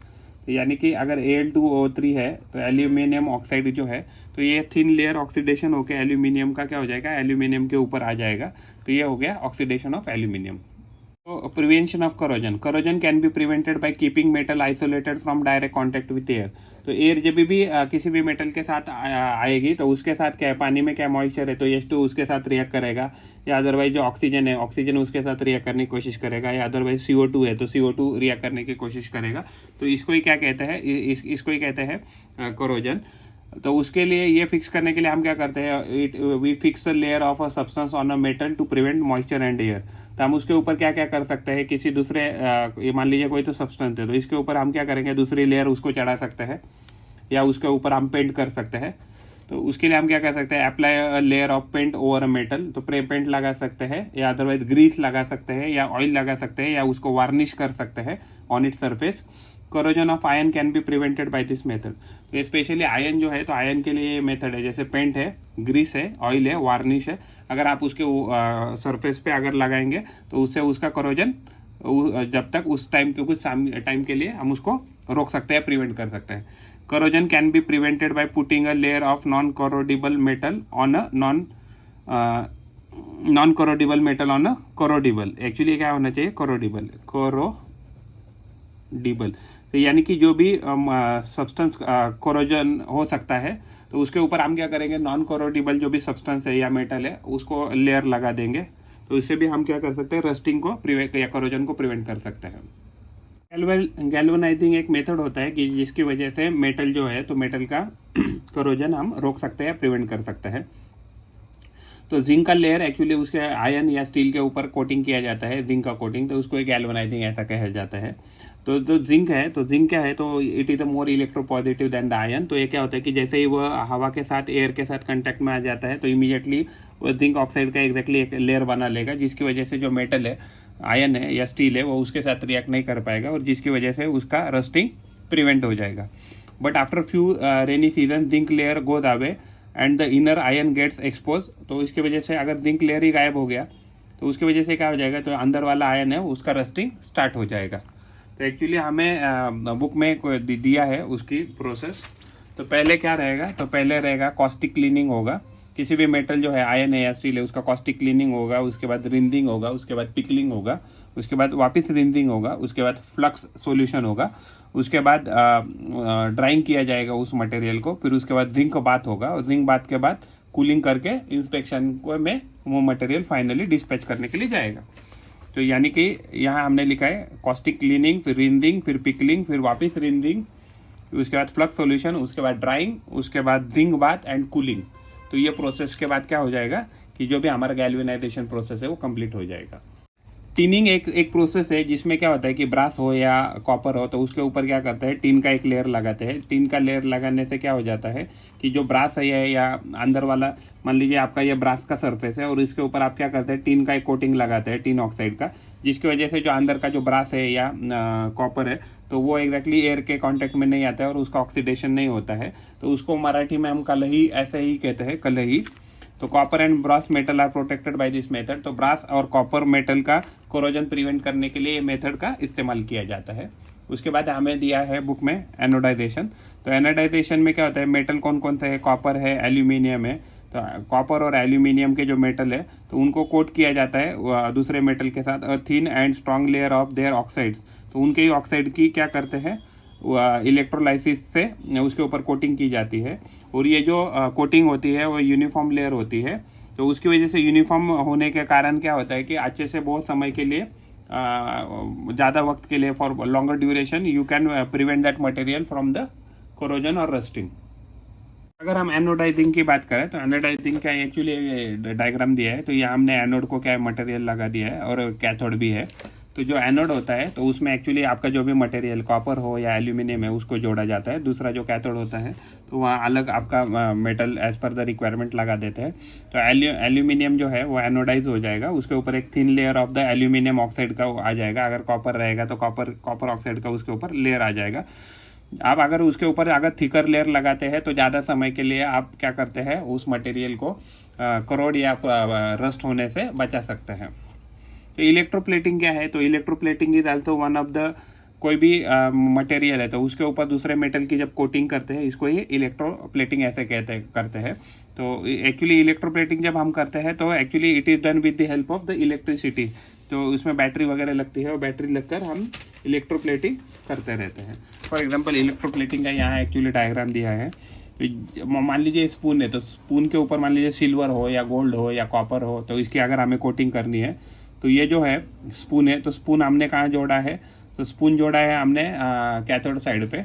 Speaker 1: तो यानी कि अगर Al2O3 है तो एल्यूमिनियम ऑक्साइड जो है, तो ये थिन लेयर ऑक्सीडेशन होकर एल्यूमिनियम का क्या हो जाएगा, एल्यूमिनियम के ऊपर आ जाएगा। तो ये हो गया ऑक्सीडेशन ऑफ एल्यूमिनियम। तो prevention of corrosion, corrosion can be prevented by keeping metal isolated from direct contact with air. तो एयर जब भी किसी भी मेटल के साथ आएगी तो उसके साथ क्या है, पानी में क्या मॉइस्चर है तो H2 उसके साथ रिएक्ट करेगा, या अदरवाइज जो ऑक्सीजन है ऑक्सीजन उसके साथ रिएक्ट करने की कोशिश करेगा, या अदरवाइज CO2 है तो CO2 रिएक्ट करने की कोशिश करेगा। तो इसको ही क्या कहते हैं, इसको ही कहते हैं करोजन। तो उसके लिए ये फिक्स करने के लिए हम क्या करते हैं, we fix a layer of a substance on a metal to prevent moisture and air. तो हम उसके ऊपर क्या क्या कर सकते हैं, किसी दूसरे ये मान लीजिए कोई तो सब्सटेंस है तो इसके ऊपर हम क्या करेंगे, दूसरी लेयर उसको चढ़ा सकते हैं या उसके ऊपर हम पेंट कर सकते हैं। तो उसके लिए हम क्या कर सकते हैं, apply a layer of paint over a metal. तो पेंट लगा सकते हैं या अदरवाइज ग्रीस लगा सकते हैं या ऑयल लगा सकते हैं या उसको वार्निश कर सकते हैं on it surface. Corrosion of ion can be prevented bye this method. तो स्पेशली आयन जो है, तो आयन के लिए ये मेथड है, जैसे पेंट है, ग्रीस है, ऑयल है, वार्निश है, अगर आप उसके सरफेस पे अगर लगाएंगे तो उससे उसका करोजन जब तक उस टाइम के कुछ टाइम के लिए हम उसको रोक सकते हैं, प्रिवेंट कर सकते हैं। Corrosion can be prevented by putting a layer of non corrodible metal on a non corrodible metal on a corrodible. Actually क्या होना चाहिए, कोरोडिबल तो यानी कि जो भी सब्सटेंस कोरोजन हो सकता है तो उसके ऊपर हम क्या करेंगे, नॉन कोरोडिबल जो भी सब्सटेंस है या मेटल है उसको लेयर लगा देंगे। तो इससे भी हम क्या कर सकते हैं, रस्टिंग को या कोरोजन को प्रिवेंट कर सकते हैं। गैल्वेनाइजिंग एक मेथड होता है कि जिसकी वजह से मेटल जो है तो मेटल का कोरोजन हम रोक सकते हैं, प्रिवेंट कर सकते हैं। तो जिंक का लेयर एक्चुअली उसके आयन या स्टील के ऊपर कोटिंग किया जाता है, जिंक का कोटिंग, तो उसको एक गैल्वेनाइजिंग ऐसा कहा जाता है। तो जो जिंक है, तो जिंक क्या है, तो it is a more electropositive than the iron. तो ये क्या होता है कि जैसे ही वो हवा के साथ, एयर के साथ कांटेक्ट में आ जाता है तो इमीडिएटली वो जिंक ऑक्साइड का एग्जैक्टली एक लेयर बना लेगा, जिसकी वजह से जो मेटल है, आयन है या स्टील है, वो उसके साथ रिएक्ट नहीं कर पाएगा और जिसकी वजह से उसका रस्टिंग प्रिवेंट हो जाएगा। But after few rainy season zinc layer goes away and the inner iron gets expose. तो इसकी वजह से अगर जिंक लेयर ही गायब हो गया तो उसकी वजह से क्या हो जाएगा, तो अंदर वाला आयन है उसका रस्टिंग स्टार्ट हो जाएगा। तो एक्चुअली हमें बुक में दिया है उसकी प्रोसेस। तो पहले क्या रहेगा, तो पहले रहेगा कॉस्टिक क्लीनिंग होगा, किसी भी मेटल जो है आयन है या स्टील है उसका कॉस्टिक क्लीनिंग होगा, उसके बाद रिंदिंग होगा, उसके बाद पिकलिंग होगा, उसके बाद वापस रिंदिंग होगा, उसके बाद फ्लक्स सॉल्यूशन होगा, उसके बाद ड्राइंग किया जाएगा उस मटेरियल को, फिर उसके बाद जिंक बाथ होगा, और जिंक बाथ के बाद कूलिंग करके इंस्पेक्शन को में वो मटेरियल फाइनली डिस्पैच करने के लिए जाएगा। तो यानी कि यहाँ हमने लिखा है कॉस्टिक क्लीनिंग, फिर रिंदिंग, फिर पिकलिंग, फिर वापस रिंदिंग, उसके बाद फ्लक्स सॉल्यूशन, उसके बाद ड्राइंग, उसके बाद जिंक बाथ एंड कूलिंग। तो ये प्रोसेस के बाद क्या हो जाएगा कि जो भी हमारा गैल्वेनाइजेशन प्रोसेस है वो कंप्लीट हो जाएगा। टिनिंग एक प्रोसेस है जिसमें क्या होता है कि ब्रास हो या कॉपर हो तो उसके ऊपर क्या करते हैं, टिन का एक लेयर लगाते हैं। टिन का लेयर लगाने से क्या हो जाता है कि जो ब्रास है या अंदर वाला, मान लीजिए आपका ये ब्रास का सरफेस है और इसके ऊपर आप क्या करते हैं, टिन का एक कोटिंग लगाते हैं, टिन ऑक्साइड का, जिसकी वजह से जो अंदर का जो ब्रास है या कॉपर है तो वो एग्जैक्टली एयर के कांटेक्ट में नहीं आता है और उसका ऑक्सीडेशन नहीं होता है। तो उसको मराठी में हम कलही ऐसे ही कहते हैं, कलही। तो copper and brass metal are protected by this method. तो ब्रास और कॉपर मेटल का कोरोजन प्रिवेंट करने के लिए ये मेथड का इस्तेमाल किया जाता है। उसके बाद हमें दिया है बुक में एनोडाइजेशन। तो एनोडाइजेशन में क्या होता है, मेटल कौन कौन सा है, कॉपर है, एल्यूमिनियम है। तो कॉपर और एल्यूमिनियम के जो मेटल है तो उनको कोट किया जाता है दूसरे मेटल के साथ, thin and strong layer of their oxides. तो उनके ही ऑक्साइड की क्या करते हैं, इलेक्ट्रोलाइसिस से उसके ऊपर कोटिंग की जाती है, और ये जो कोटिंग होती है वो यूनिफॉर्म लेयर होती है। तो उसकी वजह से यूनिफॉर्म होने के कारण क्या होता है कि अच्छे से बहुत समय के लिए, ज़्यादा वक्त के लिए, for longer duration you can prevent that material from the corrosion और रस्टिंग। अगर हम एनोडाइजिंग की बात करें तो एनोडाइजिंग का एक्चुअली डायग्राम दिया है। तो यहाँ हमने एनोड को क्या मटेरियल लगा दिया है और कैथोड भी है। तो जो एनोड होता है तो उसमें एक्चुअली आपका जो भी मटेरियल कॉपर हो या एल्यूमिनियम है उसको जोड़ा जाता है। दूसरा जो कैथोड होता है तो वहाँ अलग आपका metal as per the requirement लगा देते हैं। तो एल्यूमिनियम जो है वो एनोडाइज हो जाएगा, उसके ऊपर एक thin layer of the aluminium oxide का आ जाएगा। अगर कॉपर रहेगा तो कॉपर ऑक्साइड का उसके ऊपर लेयर आ जाएगा। आप अगर उसके ऊपर अगर थिकर लेयर लगाते हैं तो ज़्यादा समय के लिए आप क्या करते हैं, उस मटेरियल को करोड या रस्ट होने से बचा सकते हैं। तो इलेक्ट्रोप्लेटिंग क्या है, तो electroplating is also one of the, कोई भी मटेरियल है तो उसके ऊपर दूसरे मेटल की जब कोटिंग करते हैं इसको ही इलेक्ट्रोप्लेटिंग ऐसे करते हैं। तो एक्चुअली इलेक्ट्रोप्लेटिंग जब हम करते हैं तो actually it is done with the help of the electricity. तो उसमें बैटरी वगैरह लगती है और बैटरी लगकर हम इलेक्ट्रोप्लेटिंग करते रहते हैं। फॉर एग्जांपल इलेक्ट्रोप्लेटिंग का यहाँ एक्चुअली डायग्राम दिया है। तो मान लीजिए स्पून है तो स्पून के ऊपर मान लीजिए सिल्वर हो या गोल्ड हो या कॉपर हो, तो इसकी अगर हमें कोटिंग करनी है तो ये जो है स्पून है, तो स्पून हमने कहाँ जोड़ा है, तो स्पून जोड़ा है हमने कैथोड साइड पे।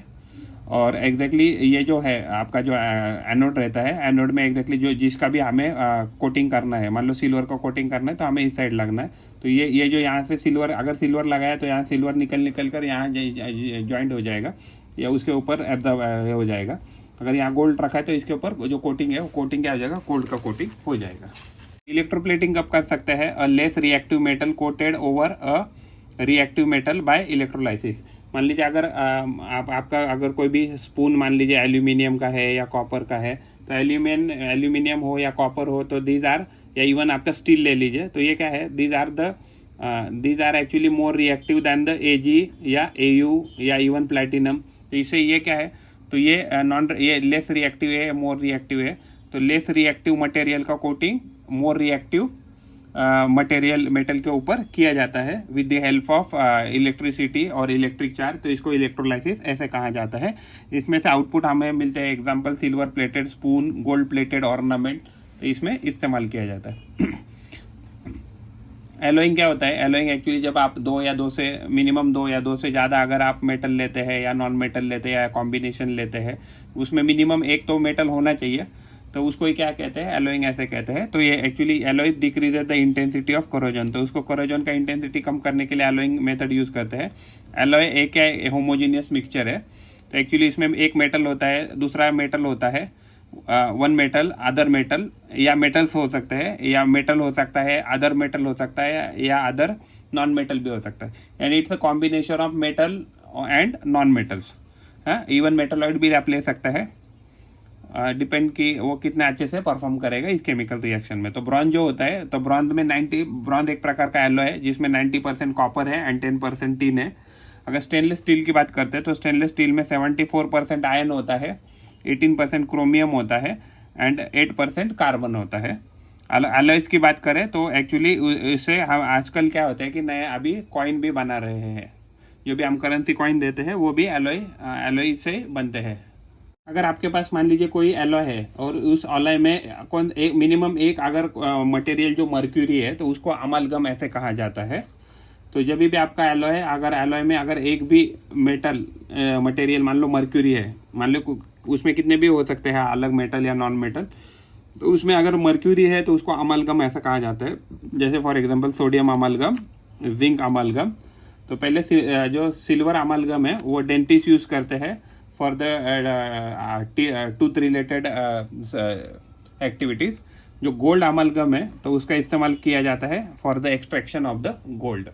Speaker 1: और एग्जैक्टली ये जो है आपका जो एनोड रहता है, एनोड में एग्जैक्टली जो जिसका भी हमें कोटिंग करना है, मान लो सिल्वर का कोटिंग करना है तो हमें इस साइड लगना है। तो ये जो यहाँ से सिल्वर, अगर सिल्वर लगाया तो यहाँ सिल्वर निकल कर यहाँ ज्वाइंट हो जाएगा या उसके ऊपर एब्जॉर्ब हो जाएगा। अगर यहाँ गोल्ड रखा है तो इसके ऊपर जो कोटिंग है वो कोटिंग क्या हो जाएगा, गोल्ड का कोटिंग हो जाएगा। इलेक्ट्रोप्लेटिंग कब कर सकते हैं, a less reactive metal coated over a reactive metal by electrolysis. मान लीजिए अगर आपका अगर कोई भी स्पून मान लीजिए एल्यूमिनियम का है या कॉपर का है, तो एल्यूमिनियम हो या कॉपर हो तो दीज आर, या इवन आपका स्टील ले लीजिए तो ये क्या है, these are actually more reactive than the Ag या Au या इवन प्लैटिनम। तो इससे ये क्या है, तो ये लेस रिएक्टिव है, मोर रिएक्टिव है। तो लेस रिएक्टिव मटेरियल का coating more reactive material metal के ऊपर किया जाता है with the help of electricity और इलेक्ट्रिक चार्ज। तो इसको इलेक्ट्रोलाइसिस ऐसे कहा जाता है। इसमें से आउटपुट हमें मिलते हैं, example silver plated spoon, gold plated ornament, तो इसमें इस्तेमाल किया जाता है। एलोइंग क्या होता है, एलोइंग एक्चुअली जब आप मिनिमम दो या दो से ज़्यादा अगर आप मेटल लेते हैं या नॉन मेटल लेते हैं या कॉम्बिनेशन लेते हैं, उसमें मिनिमम एक तो मेटल होना चाहिए, तो उसको ही क्या कहते हैं, एलोइंग ऐसे कहते हैं। तो ये actually alloy decreases the intensity of corrosion. तो उसको कोरोजन का इंटेंसिटी कम करने के लिए एलोइंग मेथड यूज़ करते हैं। एलोई एक क्या होमोजीनियस मिक्सचर है। तो एक्चुअली इसमें एक मेटल होता है, दूसरा मेटल होता है, वन मेटल, अदर मेटल, या मेटल्स हो सकते हैं, या मेटल हो सकता है, अदर मेटल हो सकता है, या अदर नॉन मेटल भी हो सकता है। And it's a combination of metal and non metals. हाँ, इवन मेटलॉइड भी आप ले सकता है, डिपेंड कि वो कितने अच्छे से परफॉर्म करेगा इस केमिकल रिएक्शन में। तो ब्रॉन्ज जो होता है, तो ब्रॉन्ज में ब्रॉन्ज एक प्रकार का एलो है जिसमें 90% कॉपर है एंड 10% टिन है। अगर स्टेनलेस स्टील की बात करते हैं तो स्टेनलेस स्टील में 74% आयरन होता है, 18% क्रोमियम होता है एंड 8% कार्बन होता है। अलॉयज़ की बात करें तो एक्चुअली इससे हम आजकल क्या होता है कि नए अभी कॉइन भी बना रहे हैं, जो भी हम करेंसी कॉइन देते हैं वो भी एलॉय से बनते हैं। अगर आपके पास मान लीजिए कोई एलॉय है और उस एलॉय में कौन एक मिनिमम एक अगर मटेरियल जो मर्क्यूरी है तो उसको अमलगम ऐसे कहा जाता है। तो जब भी आपका एलॉय है, अगर एलॉय में अगर एक भी मेटल मटेरियल मान लो मर्क्यूरी है, मान लो उसमें कितने भी हो सकते हैं अलग मेटल या नॉन मेटल, तो उसमें अगर मर्क्यूरी है तो उसको अमलगम ऐसा कहा जाता है। जैसे for example sodium amalgam, zinc amalgam. तो पहले जो सिल्वर अमलगम है वो डेंटिस्ट यूज़ करते हैं for the tooth related activities. जो गोल्ड अमलगम है तो उसका इस्तेमाल किया जाता है for the extraction of the gold.